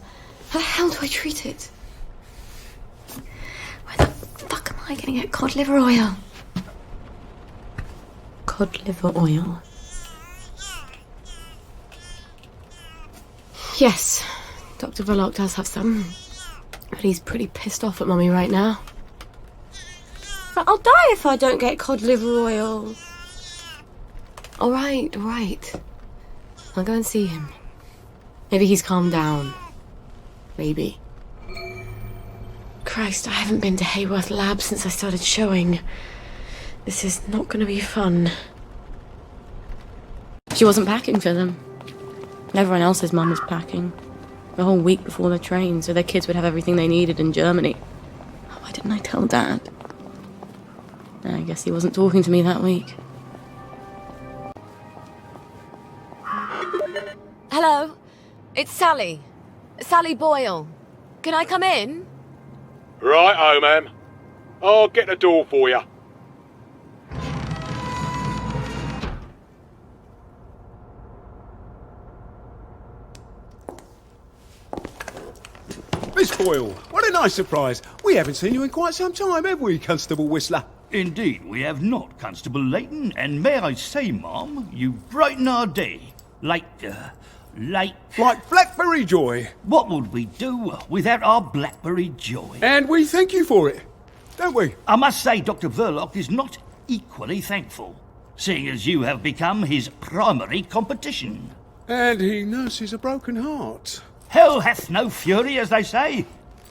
How the hell do I treat it? Where the fuck am I going to get cod liver oil? Cod liver oil. Yes, Dr. Verloc does have some. But he's pretty pissed off at Mummy right now. But I'll die if I don't get cod liver oil. All right. I'll go and see him. Maybe he's calmed down. Maybe. Christ, I haven't been to Hayworth Labs since I started showing. This is not going to be fun. She wasn't packing for them. Everyone else's mum was packing. The whole week before the train, so their kids would have everything they needed in Germany. Why didn't I tell Dad? I guess he wasn't talking to me that week. Hello, it's Sally. Sally Boyle. Can I come in? Right, ma'am. I'll get the door for you. Miss Boyle, what a nice surprise. We haven't seen you in quite some time, have we, Constable Whistler? Indeed, we have not, Constable Layton, and may I say, Mom, you brighten our day. Like Blackberry Joy. What would we do without our Blackberry Joy? And we thank you for it, don't we? I must say Dr. Verloc is not equally thankful, seeing as you have become his primary competition. And he nurses a broken heart. Hell hath no fury, as they say.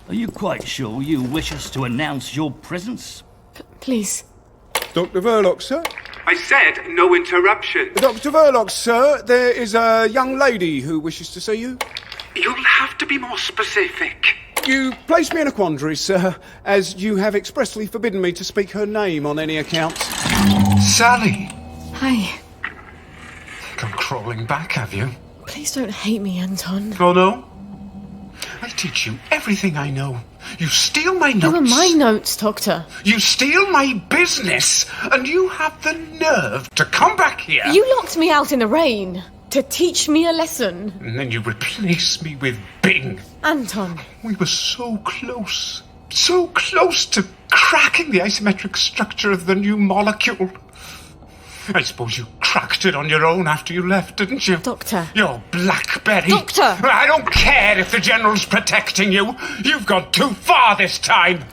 Are you quite sure you wish us to announce your presence? Please. Dr. Verloc, sir? I said no interruption. Dr. Verloc, sir, there is a young lady who wishes to see you. You'll have to be more specific. You place me in a quandary, sir, as you have expressly forbidden me to speak her name on any account. Sally! Hi. Come crawling back, have you? Please don't hate me, Anton. Oh, no? I'll teach you everything I know. You steal my notes. They were my notes, Doctor. You steal my business, and you have the nerve to come back here. You locked me out in the rain to teach me a lesson. And then you replace me with Bing. Anton. We were so close. So close to cracking the asymmetric structure of the new molecule. I suppose you cracked it on your own after you left, didn't you? Doctor. You're Blackberry. Doctor! I don't care if the General's protecting you. You've gone too far this time.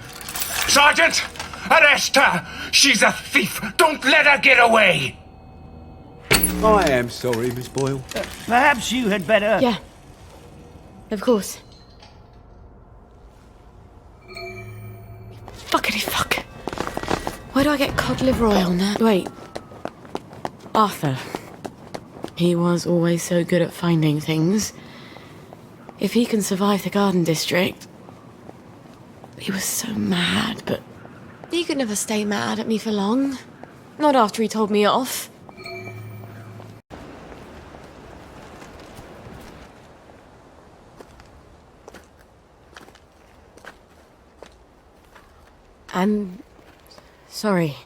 Sergeant, arrest her. She's a thief. Don't let her get away. I am sorry, Miss Boyle. Perhaps you had better... Yeah. Of course. Fuckity fuck. Where do I get cod liver oil now? Wait. Arthur. He was always so good at finding things. If he can survive the Garden District... He was so mad, but... He could never stay mad at me for long. Not after he told me off. I'm... sorry.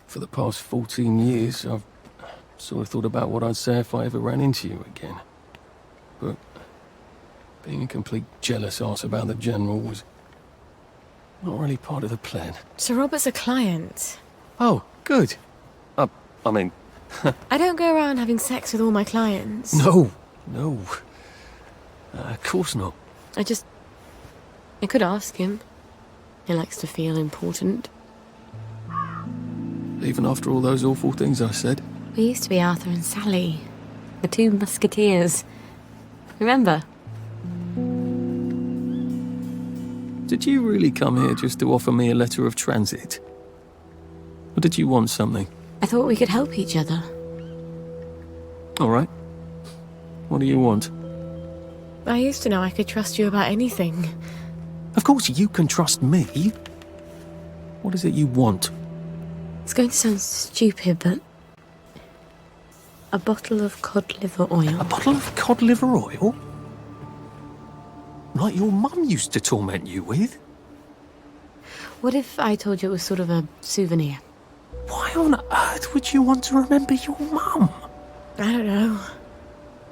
For the past 14 years, I've sort of thought about what I'd say if I ever ran into you again. But being a complete jealous arse about the General was not really part of the plan. Sir Robert's a client. Oh, good. I mean... I don't go around having sex with all my clients. No. Of course not. I could ask him. He likes to feel important. Even after all those awful things I said. We used to be Arthur and Sally. The two musketeers. Remember? Did you really come here just to offer me a letter of transit? Or did you want something? I thought we could help each other. All right. What do you want? I used to know I could trust you about anything. Of course you can trust me. What is it you want? It's going to sound stupid, but... a bottle of cod liver oil. A bottle of cod liver oil? Like your mum used to torment you with? What if I told you it was sort of a souvenir? Why on earth would you want to remember your mum? I don't know.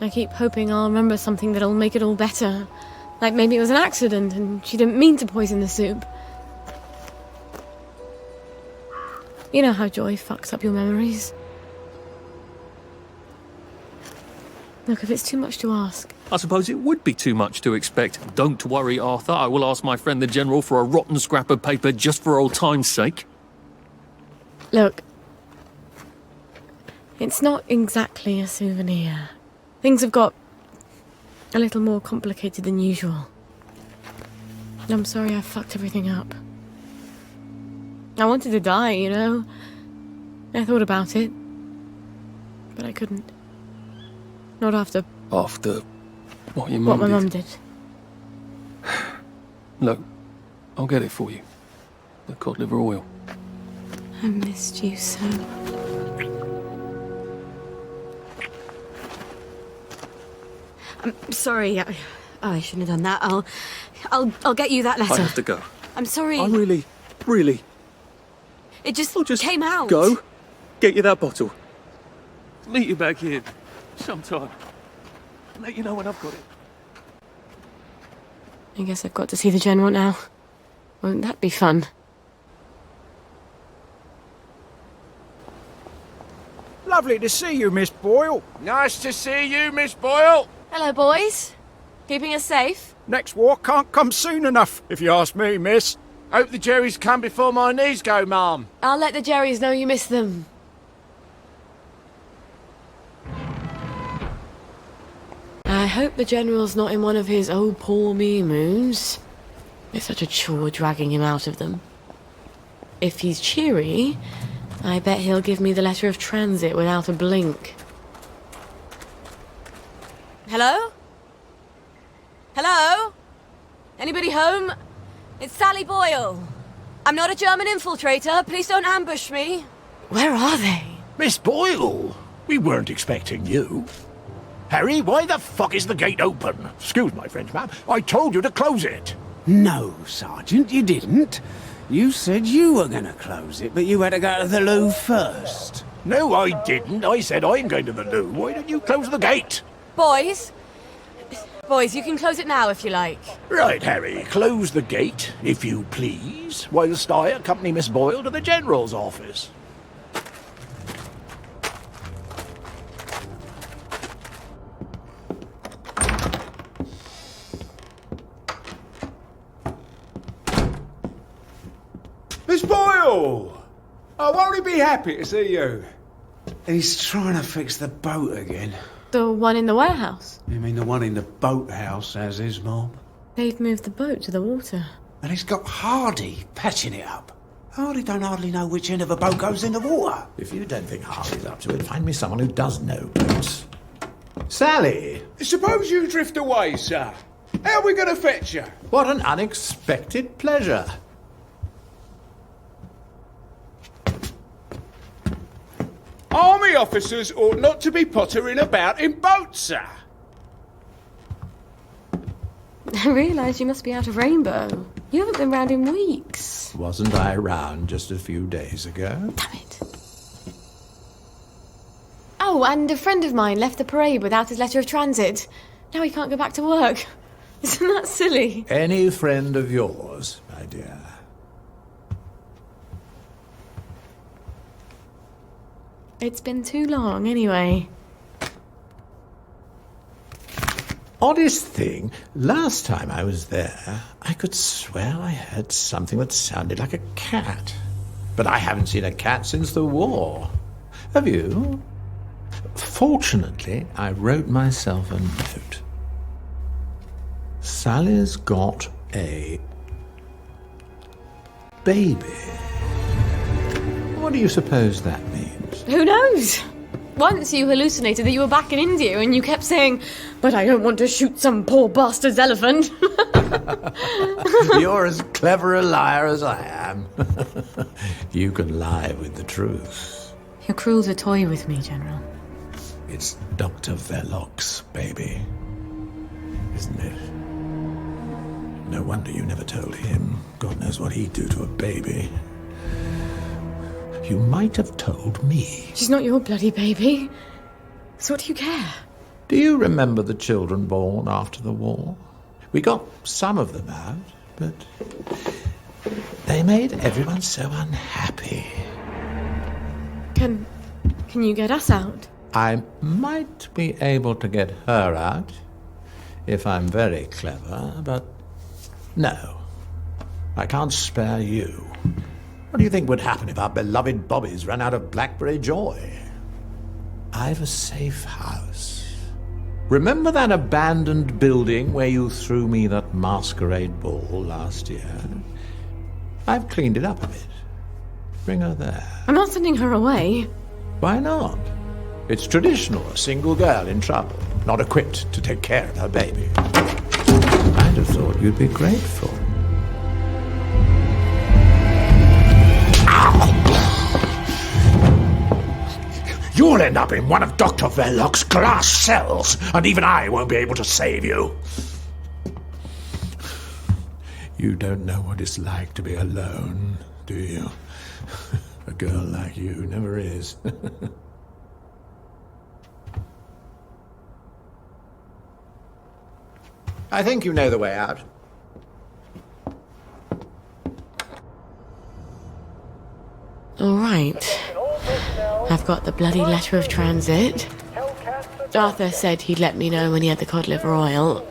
I keep hoping I'll remember something that'll make it all better. Like maybe it was an accident and she didn't mean to poison the soup. You know how joy fucks up your memories. Look, if it's too much to ask... I suppose it would be too much to expect. Don't worry, Arthur. I will ask my friend the General for a rotten scrap of paper just for old time's sake. Look. It's not exactly a souvenir. Things have got a little more complicated than usual. I'm sorry I fucked everything up. I wanted to die, you know. I thought about it. But I couldn't. Not after... After what your mum did. What my mum did. Look, I'll get it for you. The cod liver oil. I missed you so. I'm sorry. I shouldn't have done that. I'll get you that letter. I have to go. I'm sorry. I really... It just came out. Go. Get you that bottle. Meet you back here sometime. Let you know when I've got it. I guess I've got to see the General now. Won't that be fun? Lovely to see you, Miss Boyle. Nice to see you, Miss Boyle. Hello, boys. Keeping us safe? Next war can't come soon enough, if you ask me, miss. Hope the Jerrys come before my knees go, ma'am. I'll let the Jerrys know you miss them. I hope the General's not in one of his oh poor me moods. It's such a chore dragging him out of them. If he's cheery, I bet he'll give me the letter of transit without a blink. Hello? Hello? Anybody home? It's Sally Boyle. I'm not a German infiltrator. Please don't ambush me. Where are they? Miss Boyle, We weren't expecting you. Harry, why the fuck is the gate open? Excuse my French, ma'am. I told you to close it. No, Sergeant, you didn't. You said you were going to close it, but you had to go to the loo first. No, I didn't. I said I'm going to the loo. Why don't you close the gate? Boys? Boys, you can close it now if you like. Right, Harry, close the gate, if you please, whilst I accompany Miss Boyle to the General's office. Miss Boyle! Oh, won't he be happy to see you? He's trying to fix the boat again. The one in the warehouse? You mean the one in the boathouse, as his mom? They've moved the boat to the water. And he's got Hardy patching it up. Hardy don't hardly know which end of a boat goes in the water. If you don't think Hardy's up to it, find me someone who does know boats. Sally! Suppose you drift away, sir. How are we going to fetch you? What an unexpected pleasure. Army officers ought not to be pottering about in boats, sir. I realise you must be out of Rainbow. You haven't been round in weeks. Wasn't I around just a few days ago? Damn it. Oh, and a friend of mine left the parade without his letter of transit. Now he can't go back to work. Isn't that silly? Any friend of yours, my dear. It's been too long, anyway. Oddest thing, last time I was there, I could swear I heard something that sounded like a cat. But I haven't seen a cat since the war. Have you? Fortunately, I wrote myself a note. Sally's got a baby. What do you suppose that means? Who knows? Once you hallucinated that you were back in India and you kept saying, "But I don't want to shoot some poor bastard's elephant." You're as clever a liar as I am. You can lie with the truth. You're cruel to toy with me, General. It's Dr. Verloc's baby, isn't it? No wonder you never told him. God knows what he'd do to a baby. You might have told me. She's not your bloody baby. So what do you care? Do you remember the children born after the war? We got some of them out, but they made everyone so unhappy. Can you get us out? I might be able to get her out if I'm very clever, but no, I can't spare you. What do you think would happen if our beloved Bobbies ran out of blackberry joy? I've a safe house. Remember that abandoned building where you threw me that masquerade ball last year? I've cleaned it up a bit. Bring her there. I'm not sending her away. Why not? It's traditional, a single girl in trouble, not equipped to take care of her baby. I'd have thought you'd be grateful. You'll end up in one of Dr. Verloc's glass cells, and even I won't be able to save you. You don't know what it's like to be alone, do you? A girl like you never is. I think you know the way out. All right. I've got the bloody letter of transit. Arthur said he'd let me know when he had the cod liver oil.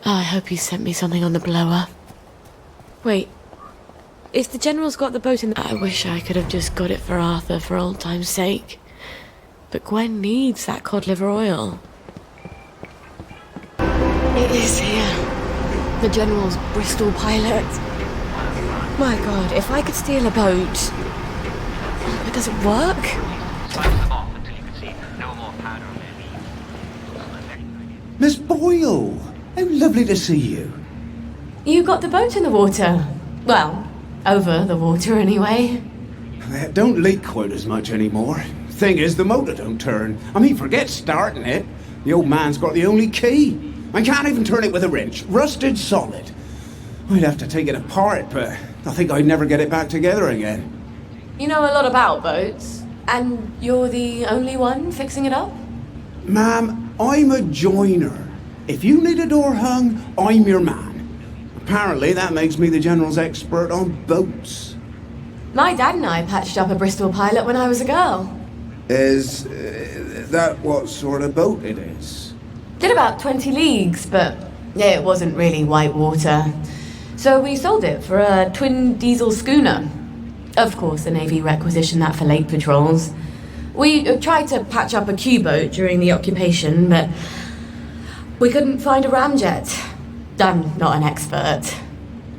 Oh, I hope he sent me something on the blower. Wait. If the General's got the boat in... I wish I could have just got it for Arthur for old time's sake. But Gwen needs that cod liver oil. It is here. The General's Bristol pilot. My God, if I could steal a boat... But does it work? Miss Boyle! How lovely to see you. You got the boat in the water. Well, over the water anyway. It don't leak quite as much anymore. Thing is, the motor don't turn. I mean, forget starting it. The old man's got the only key. I can't even turn it with a wrench. Rusted solid. I'd have to take it apart, but I think I'd never get it back together again. You know a lot about boats, and you're the only one fixing it up? Ma'am, I'm a joiner. If you need a door hung, I'm your man. Apparently, that makes me the General's expert on boats. My dad and I patched up a Bristol Pilot when I was a girl. Is that what sort of boat it is? Did about 20 leagues, but yeah, it wasn't really white water. So we sold it for a twin diesel schooner. Of course, the Navy requisitioned that for lake patrols. We tried to patch up a Q-boat during the occupation, but we couldn't find a ramjet. I'm not an expert.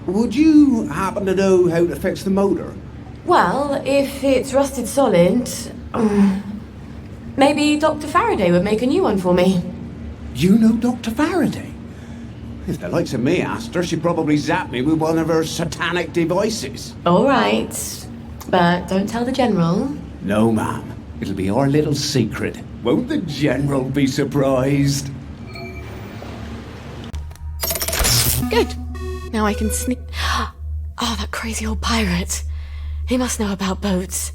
Would you happen to know how to fix the motor? Well, if it's rusted solid, maybe Dr. Faraday would make a new one for me. You know Dr. Faraday? If the likes of me asked her, she'd probably zap me with one of her satanic devices. All right, but don't tell the General. No, ma'am. It'll be our little secret. Won't the General be surprised? Good. Now I can sneak... Oh, that crazy old pirate. He must know about boats.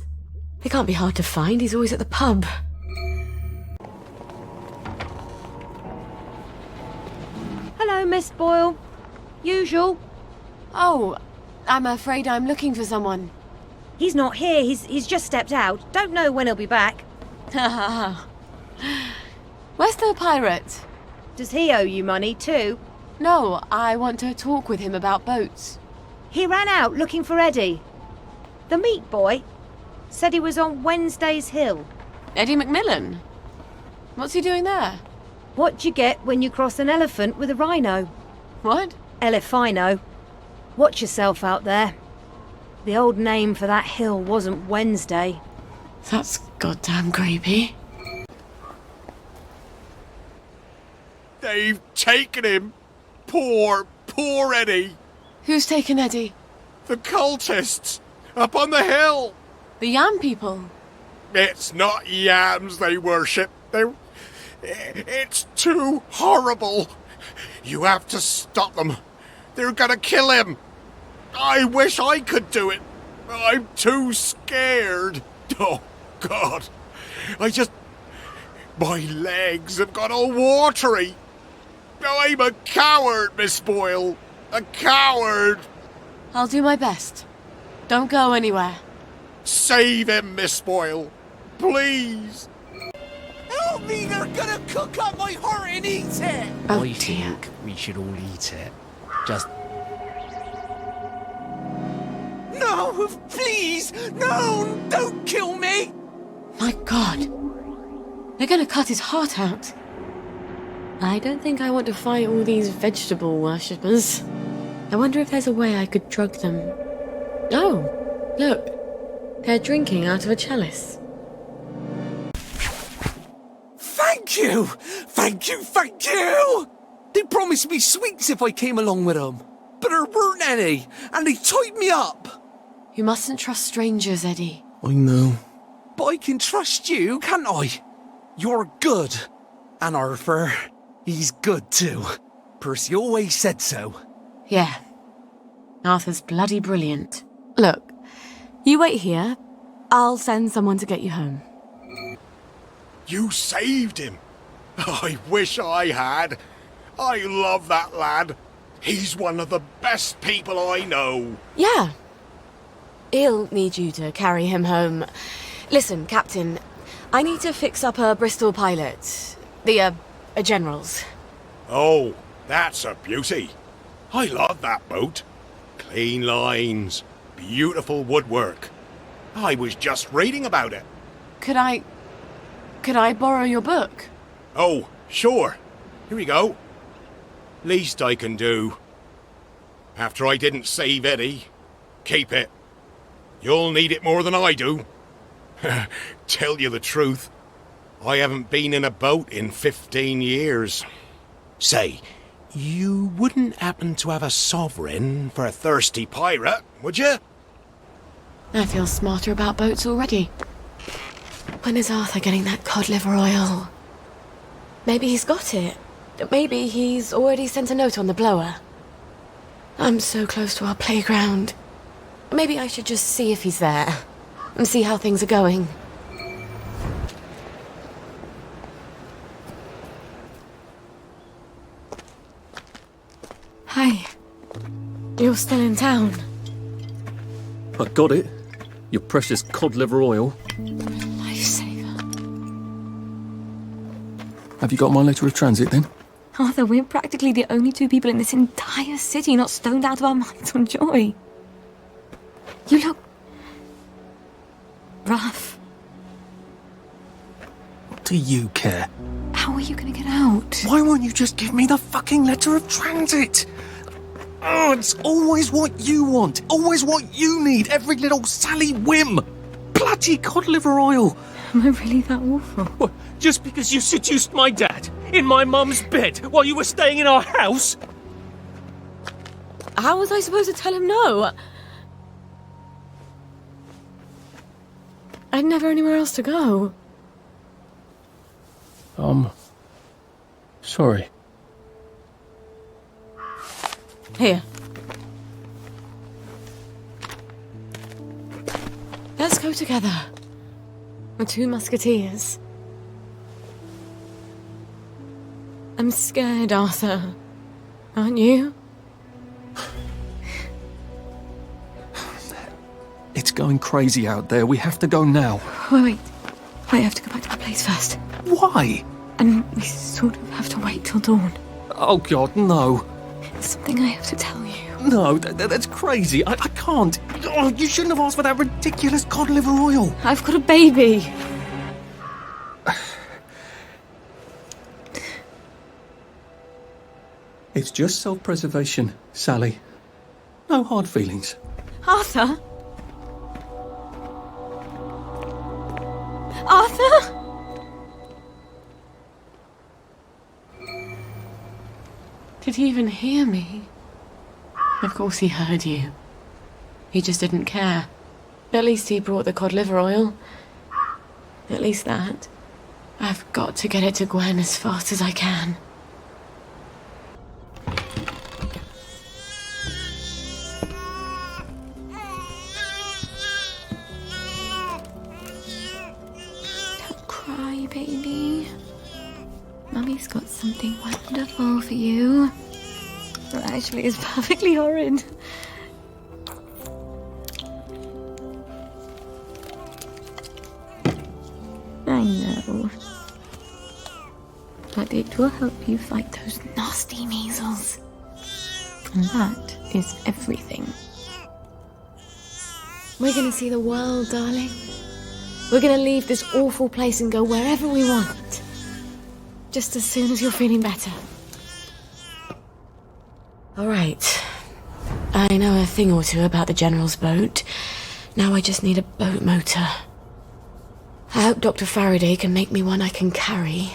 He can't be hard to find. He's always at the pub. Hello, Miss Boyle. Usual. Oh, I'm afraid I'm looking for someone. He's not here. He's just stepped out. Don't know when he'll be back. Where's the pirate? Does he owe you money too? No, I want to talk with him about boats. He ran out looking for Eddie. The meat boy said he was on Wednesday's Hill. Eddie McMillan? What's he doing there? What do you get when you cross an elephant with a rhino? What? Elephino. Watch yourself out there. The old name for that hill wasn't Wednesday. That's goddamn creepy. They've taken him. Poor Eddie. Who's taken Eddie? The cultists. Up on the hill. The Yam people. It's not yams they worship. It's too horrible. You have to stop them. They're gonna kill him. I wish I could do it. I'm too scared. Oh, God. My legs have got all watery. I'm a coward, Miss Boyle. A coward. I'll do my best. Don't go anywhere. Save him, Miss Boyle. Please. Help me, they're gonna cook up my heart and eat it! Oh, I think we should all eat it. Just... No, please! No, don't kill me! My God. They're gonna cut his heart out. I don't think I want to fight all these vegetable worshippers. I wonder if there's a way I could drug them. Oh, look. They're drinking out of a chalice. Thank you! Thank you, thank you! They promised me sweets if I came along with them. But there weren't any, and they tied me up. You mustn't trust strangers, Eddie. I know. But I can trust you, can't I? You're good. And Arthur, he's good too. Percy always said so. Yeah. Arthur's bloody brilliant. Look, you wait here. I'll send someone to get you home. You saved him. I wish I had. I love that lad. He's one of the best people I know. Yeah. He'll need you to carry him home. Listen, Captain, I need to fix up a Bristol Pilot. The General's. Oh, that's a beauty. I love that boat. Clean lines, beautiful woodwork. I was just reading about it. Could I borrow your book? Oh, sure. Here we go. Least I can do. After I didn't save Eddie, keep it. You'll need it more than I do. Tell you the truth, I haven't been in a boat in 15 years. Say, you wouldn't happen to have a sovereign for a thirsty pirate, would you? I feel smarter about boats already. When is Arthur getting that cod liver oil? Maybe he's got it. Maybe he's already sent a note on the blower. I'm so close to our playground. Maybe I should just see if he's there and see how things are going. Hi. You're still in town. I got it. Your precious cod liver oil. Lifesaver. Have you got my letter of transit then? Arthur, we're practically the only two people in this entire city not stoned out of our minds on joy. You look rough. What do you care? How are you going to get out? Why won't you just give me the fucking letter of transit? Oh, it's always what you want. Always what you need. Every little Sally whim. Bloody cod liver oil. Am I really that awful? What, just because you seduced my dad in my mum's bed while you were staying in our house? How was I supposed to tell him no? I'd never anywhere else to go. Sorry. Here. Let's go together. We're two musketeers. I'm scared, Arthur. Aren't you? It's going crazy out there. We have to go now. Wait. I have to go back to my place first. Why? And we sort of have to wait till dawn. Oh, God, no. It's something I have to tell you. No, that's crazy. I can't. Oh, you shouldn't have asked for that ridiculous cod liver oil. I've got a baby. It's just self-preservation, Sally. No hard feelings. Arthur? Arthur? Did he even hear me? Of course he heard you. He just didn't care. At least he brought the cod liver oil. At least that. I've got to get it to Gwen as fast as I can. Don't cry, baby. Mummy's got something wonderful for you. Well, actually, it's perfectly horrid. I know. But it will help you fight those nasty measles. And that is everything. We're gonna see the world, darling. We're gonna leave this awful place and go wherever we want. Just as soon as you're feeling better. All right. I know a thing or two about the General's boat. Now I just need a boat motor. I hope Dr. Faraday can make me one I can carry.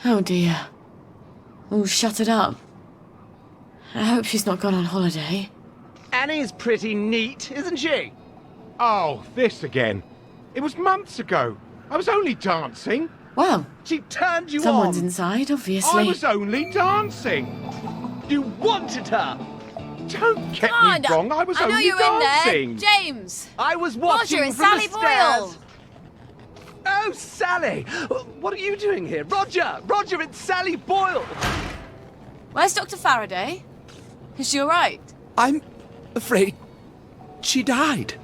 Oh dear. Oh, shut it up. I hope she's not gone on holiday. Annie's pretty neat, isn't she? Oh, this again. It was months ago. I was only dancing. Well, she turned you someone's on. Inside, obviously. I was only dancing. You wanted her. Don't get me wrong. I was I know only you're dancing. in there. James. I was watching Roger and from Sally the stairs. Boyle. Oh, Sally! What are you doing here? Roger! Roger, it's Sally Boyle! Where's Dr. Faraday? Is she all right? I'm afraid she died.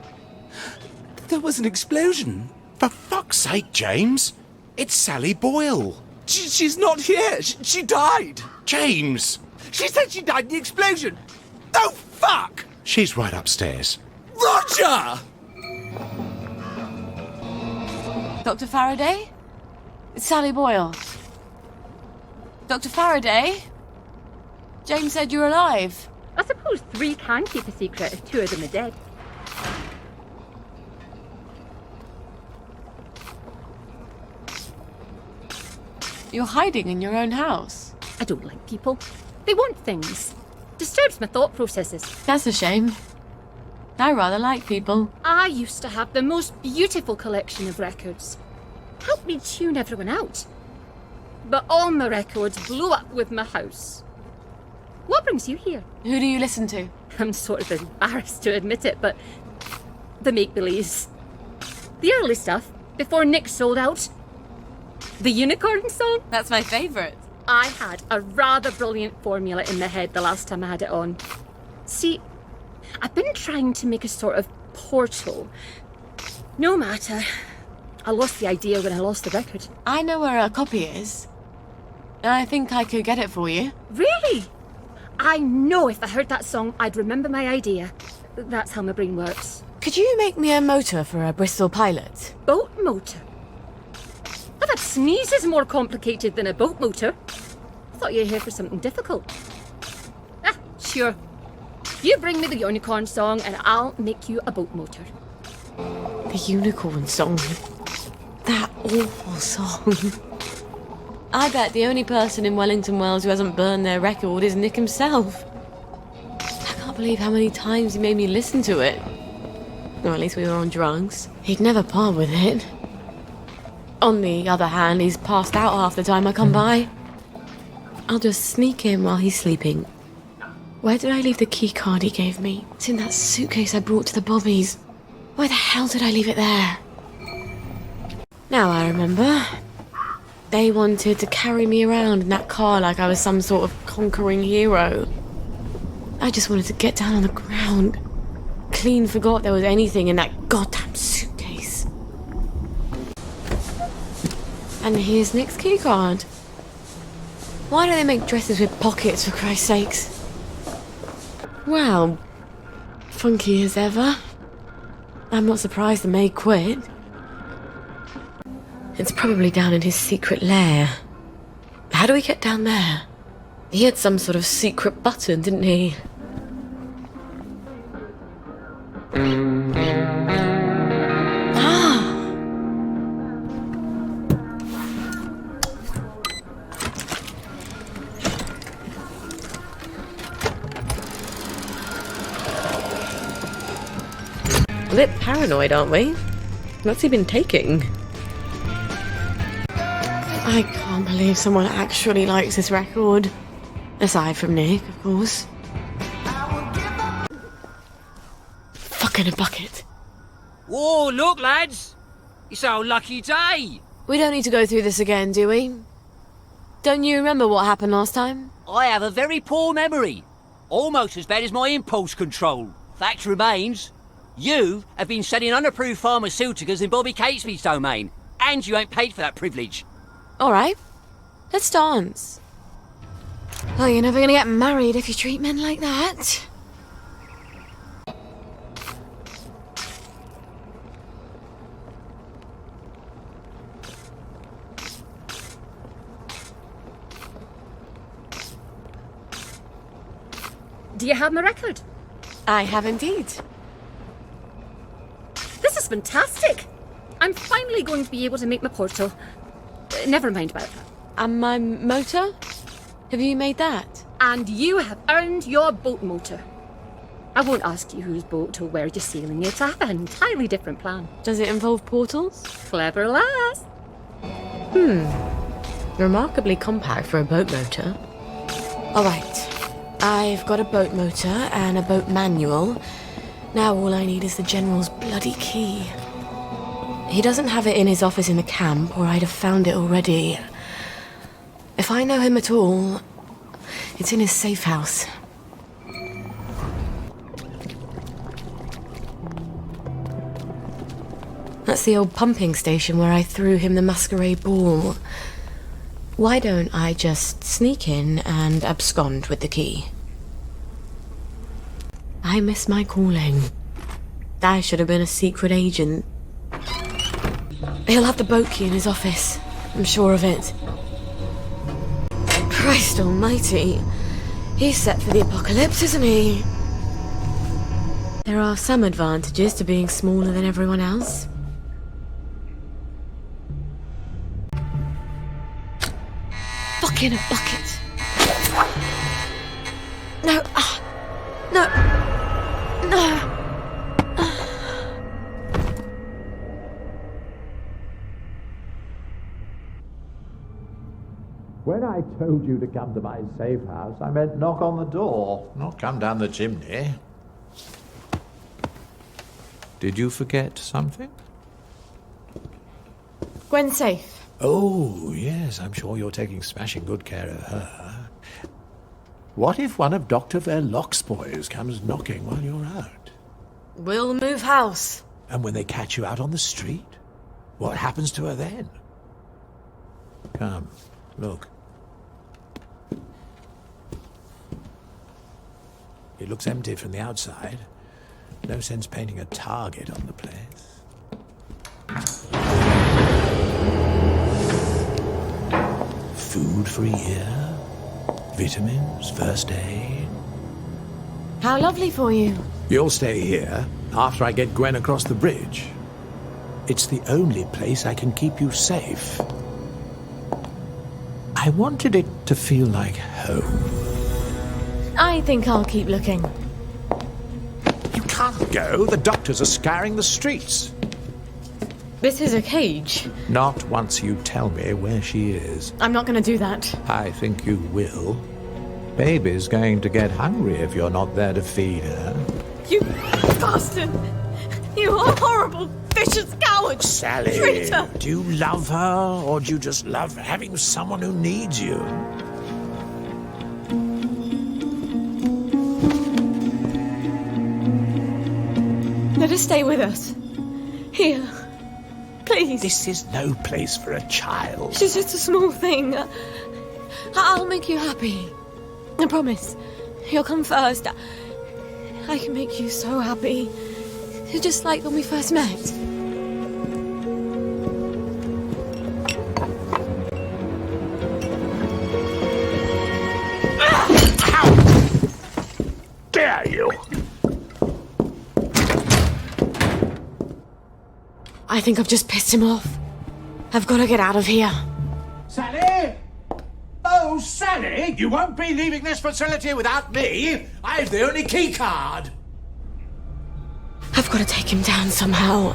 There was an explosion. For fuck's sake, James. It's Sally Boyle. She's not here. She died. James! She said she died in the explosion. Oh, fuck! She's right upstairs. Roger! Dr. Faraday? It's Sally Boyle. Dr. Faraday? James said you're alive. I suppose 3 can keep a secret if 2 of them are dead. You're hiding in your own house. I don't like people. They want things. Disturbs my thought processes. That's a shame. I rather like people. I used to have the most beautiful collection of records. Helped me tune everyone out. But all my records blew up with my house. What brings you here? Who do you listen to? I'm sort of embarrassed to admit it, but the make-believes. The early stuff, before Nick sold out. The unicorn song? That's my favourite. I had a rather brilliant formula in my head the last time I had it on. See, I've been trying to make a sort of portal. No matter. I lost the idea when I lost the record. I know where a copy is. I think I could get it for you. Really? I know if I heard that song, I'd remember my idea. That's how my brain works. Could you make me a motor for a Bristol Pilot? Boat motor? I've had sneezes more complicated than a boat motor. I thought you were here for something difficult. Ah, sure. You bring me the unicorn song and I'll make you a boat motor. The unicorn song. That awful song. I bet the only person in Wellington Wells who hasn't burned their record is Nick himself. I can't believe how many times he made me listen to it. Or at least we were on drugs. He'd never part with it. On the other hand, he's passed out half the time I come by. I'll just sneak in while he's sleeping. Where did I leave the key card he gave me? It's in that suitcase I brought to the Bobbies. Why the hell did I leave it there? Now I remember. They wanted to carry me around in that car like I was some sort of conquering hero. I just wanted to get down on the ground. Clean forgot there was anything in that goddamn suitcase. And here's Nick's keycard. Why do they make dresses with pockets, for Christ's sakes? Well, funky as ever. I'm not surprised the maid quit. It's probably down in his secret lair. How do we get down there? He had some sort of secret button, didn't he? Ah! A bit paranoid, aren't we? What's he been taking? I can't believe someone actually likes this record. Aside from Nick, of course. Fucking a bucket. Whoa, look, lads! It's our lucky day! We don't need to go through this again, do we? Don't you remember what happened last time? I have a very poor memory. Almost as bad as my impulse control. Fact remains, you have been selling unapproved pharmaceuticals in Bobby Catesby's domain, and you ain't paid for that privilege. Alright, let's dance. Oh, you're never gonna get married if you treat men like that. Do you have my record? I have indeed. This is fantastic! I'm finally going to be able to make my portal. Never mind about that. And my motor? Have you made that? And you have earned your boat motor. I won't ask you whose boat or where you're sailing it. I have an entirely different plan. Does it involve portals? Clever lass. Remarkably compact for a boat motor. Alright, I've got a boat motor and a boat manual. Now all I need is the General's bloody key. He doesn't have it in his office in the camp, or I'd have found it already. If I know him at all, it's in his safe house. That's the old pumping station where I threw him the masquerade ball. Why don't I just sneak in and abscond with the key? I miss my calling. I should have been a secret agent. He'll have the boat key in his office. I'm sure of it. Christ almighty. He's set for the apocalypse, isn't he? There are some advantages to being smaller than everyone else. Fucking a bucket. No. No. No. When I told you to come to my safe house, I meant knock on the door, not come down the chimney. Did you forget something? Gwen's safe. Oh, yes, I'm sure you're taking smashing good care of her. What if one of Dr. Verloc's boys comes knocking while you're out? We'll move house. And when they catch you out on the street, what happens to her then? Come, look. It looks empty from the outside. No sense painting a target on the place. Food for a year, vitamins, first aid. How lovely for you. You'll stay here after I get Gwen across the bridge. It's the only place I can keep you safe. I wanted it to feel like home. I think I'll keep looking. You can't go. The doctors are scouring the streets. This is a cage. Not once you tell me where she is. I'm not going to do that. I think you will. Baby's going to get hungry if you're not there to feed her. You bastard! You horrible, vicious coward! Sally, Traitor! do you love her, or do you just love having someone who needs you? Let her stay with us. Here. Please. This is no place for a child. She's just a small thing. I'll make you happy. I promise. You'll come first. I can make you so happy. Just like when we first met. How dare you! I think I've just pissed him off. I've got to get out of here. Sally? Oh, Sally, you won't be leaving this facility without me. I've the only key card. I've got to take him down somehow.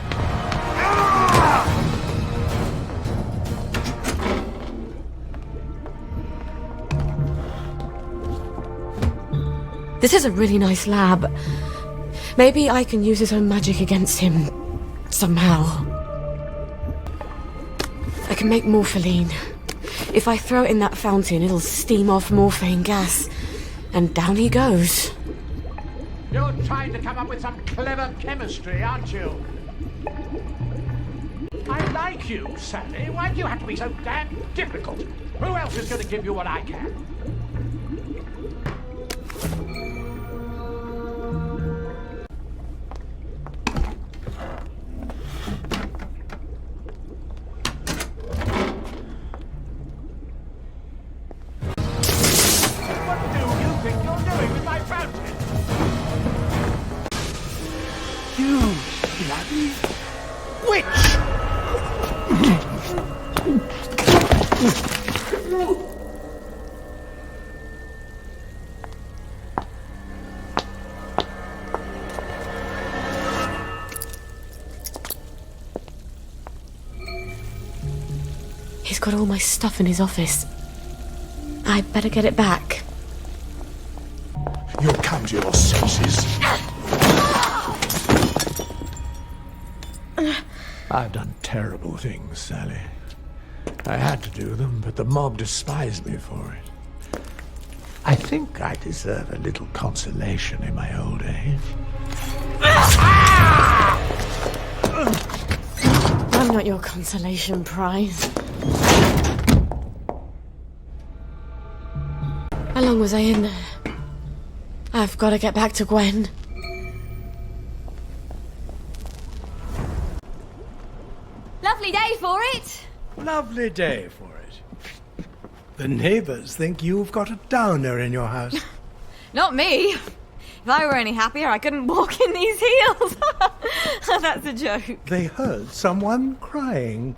This is a really nice lab. Maybe I can use his own magic against him. Somehow. I can make morpholine. If I throw it in that fountain, it'll steam off morphine gas. And down he goes. You're trying to come up with some clever chemistry, aren't you? I like you, Sally. Why do you have to be so damn difficult? Who else is going to give you what I can? He's got all my stuff in his office. I'd better get it back. You'll come to your senses. I've done terrible things, Sally. I had to do them, but the mob despised me for it. I think I deserve a little consolation in my old age. I'm not your consolation prize. How long was I in there? I've got to get back to Gwen. Lovely day for it. Lovely day for it. The neighbours think you've got a downer in your house. Not me. If I were any happier, I couldn't walk in these heels. That's a joke. They heard someone crying.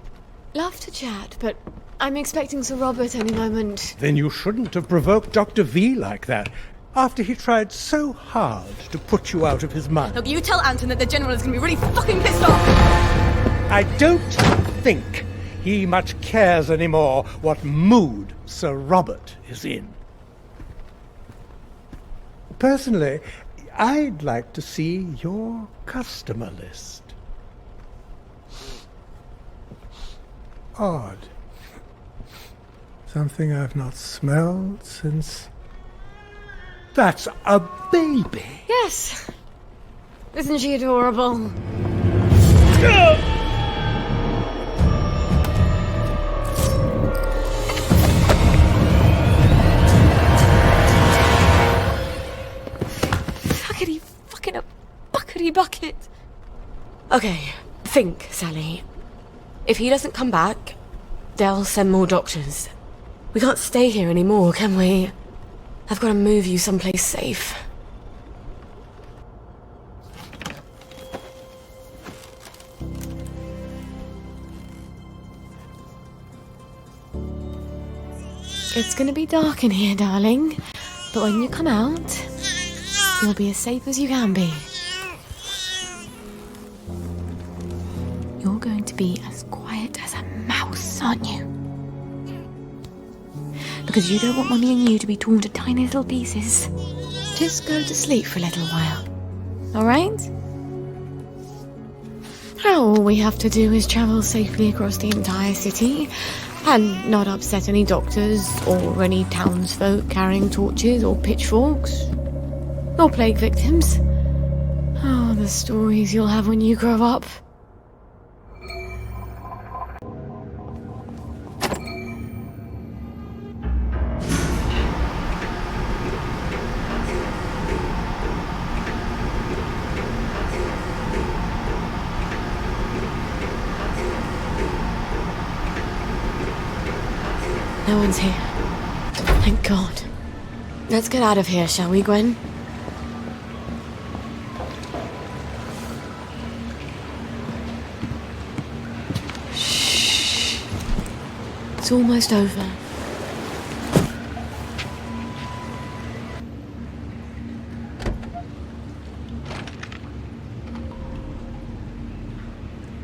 Love to chat, but I'm expecting Sir Robert any moment. Then you shouldn't have provoked Dr. V like that, after he tried so hard to put you out of his mind. Look, you tell Anton that the General is going to be really fucking pissed off. I don't think he much cares anymore what mood Sir Robert is in. Personally, I'd like to see your customer list. Odd. Something I've not smelled since... That's a baby! Yes. Isn't she adorable? Fuckity fucking a buckety bucket. Okay, think, Sally. If he doesn't come back, they'll send more doctors. We can't stay here anymore, can we? I've got to move you someplace safe. It's gonna be dark in here, darling. But when you come out, you'll be as safe as you can be. You're going to be as quiet as a mouse, aren't you? Because you don't want Mummy and you to be torn to tiny little pieces. Just go to sleep for a little while. Alright? All we have to do is travel safely across the entire city and not upset any doctors or any townsfolk carrying torches or pitchforks or plague victims. Oh, the stories you'll have when you grow up. No one's here. Thank God. Let's get out of here, shall we, Gwen? Shh. It's almost over.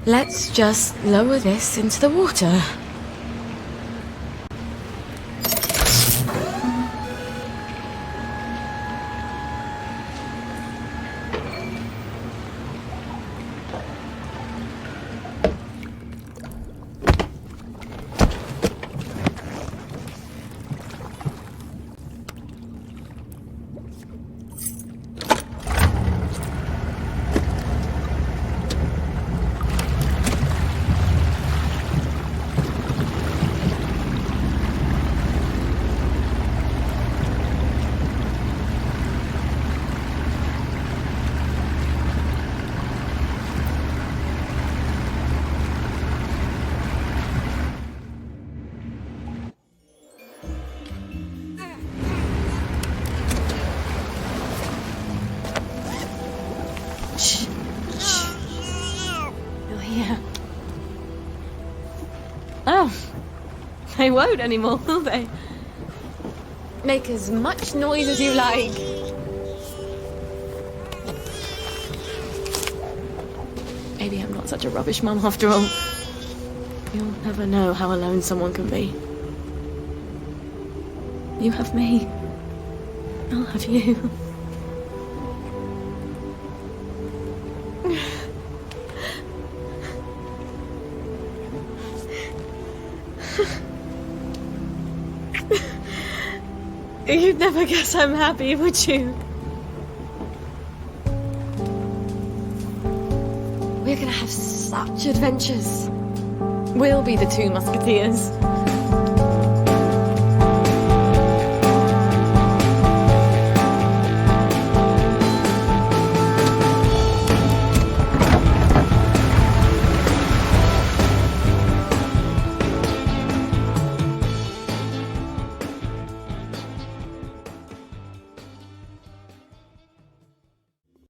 Let's just lower this into the water. They won't anymore, will they? Make as much noise as you like. Maybe I'm not such a rubbish mum after all. You'll never know how alone someone can be. You have me. I'll have you. You'd never guess I'm happy, would you? We're gonna have such adventures. We'll be the two musketeers.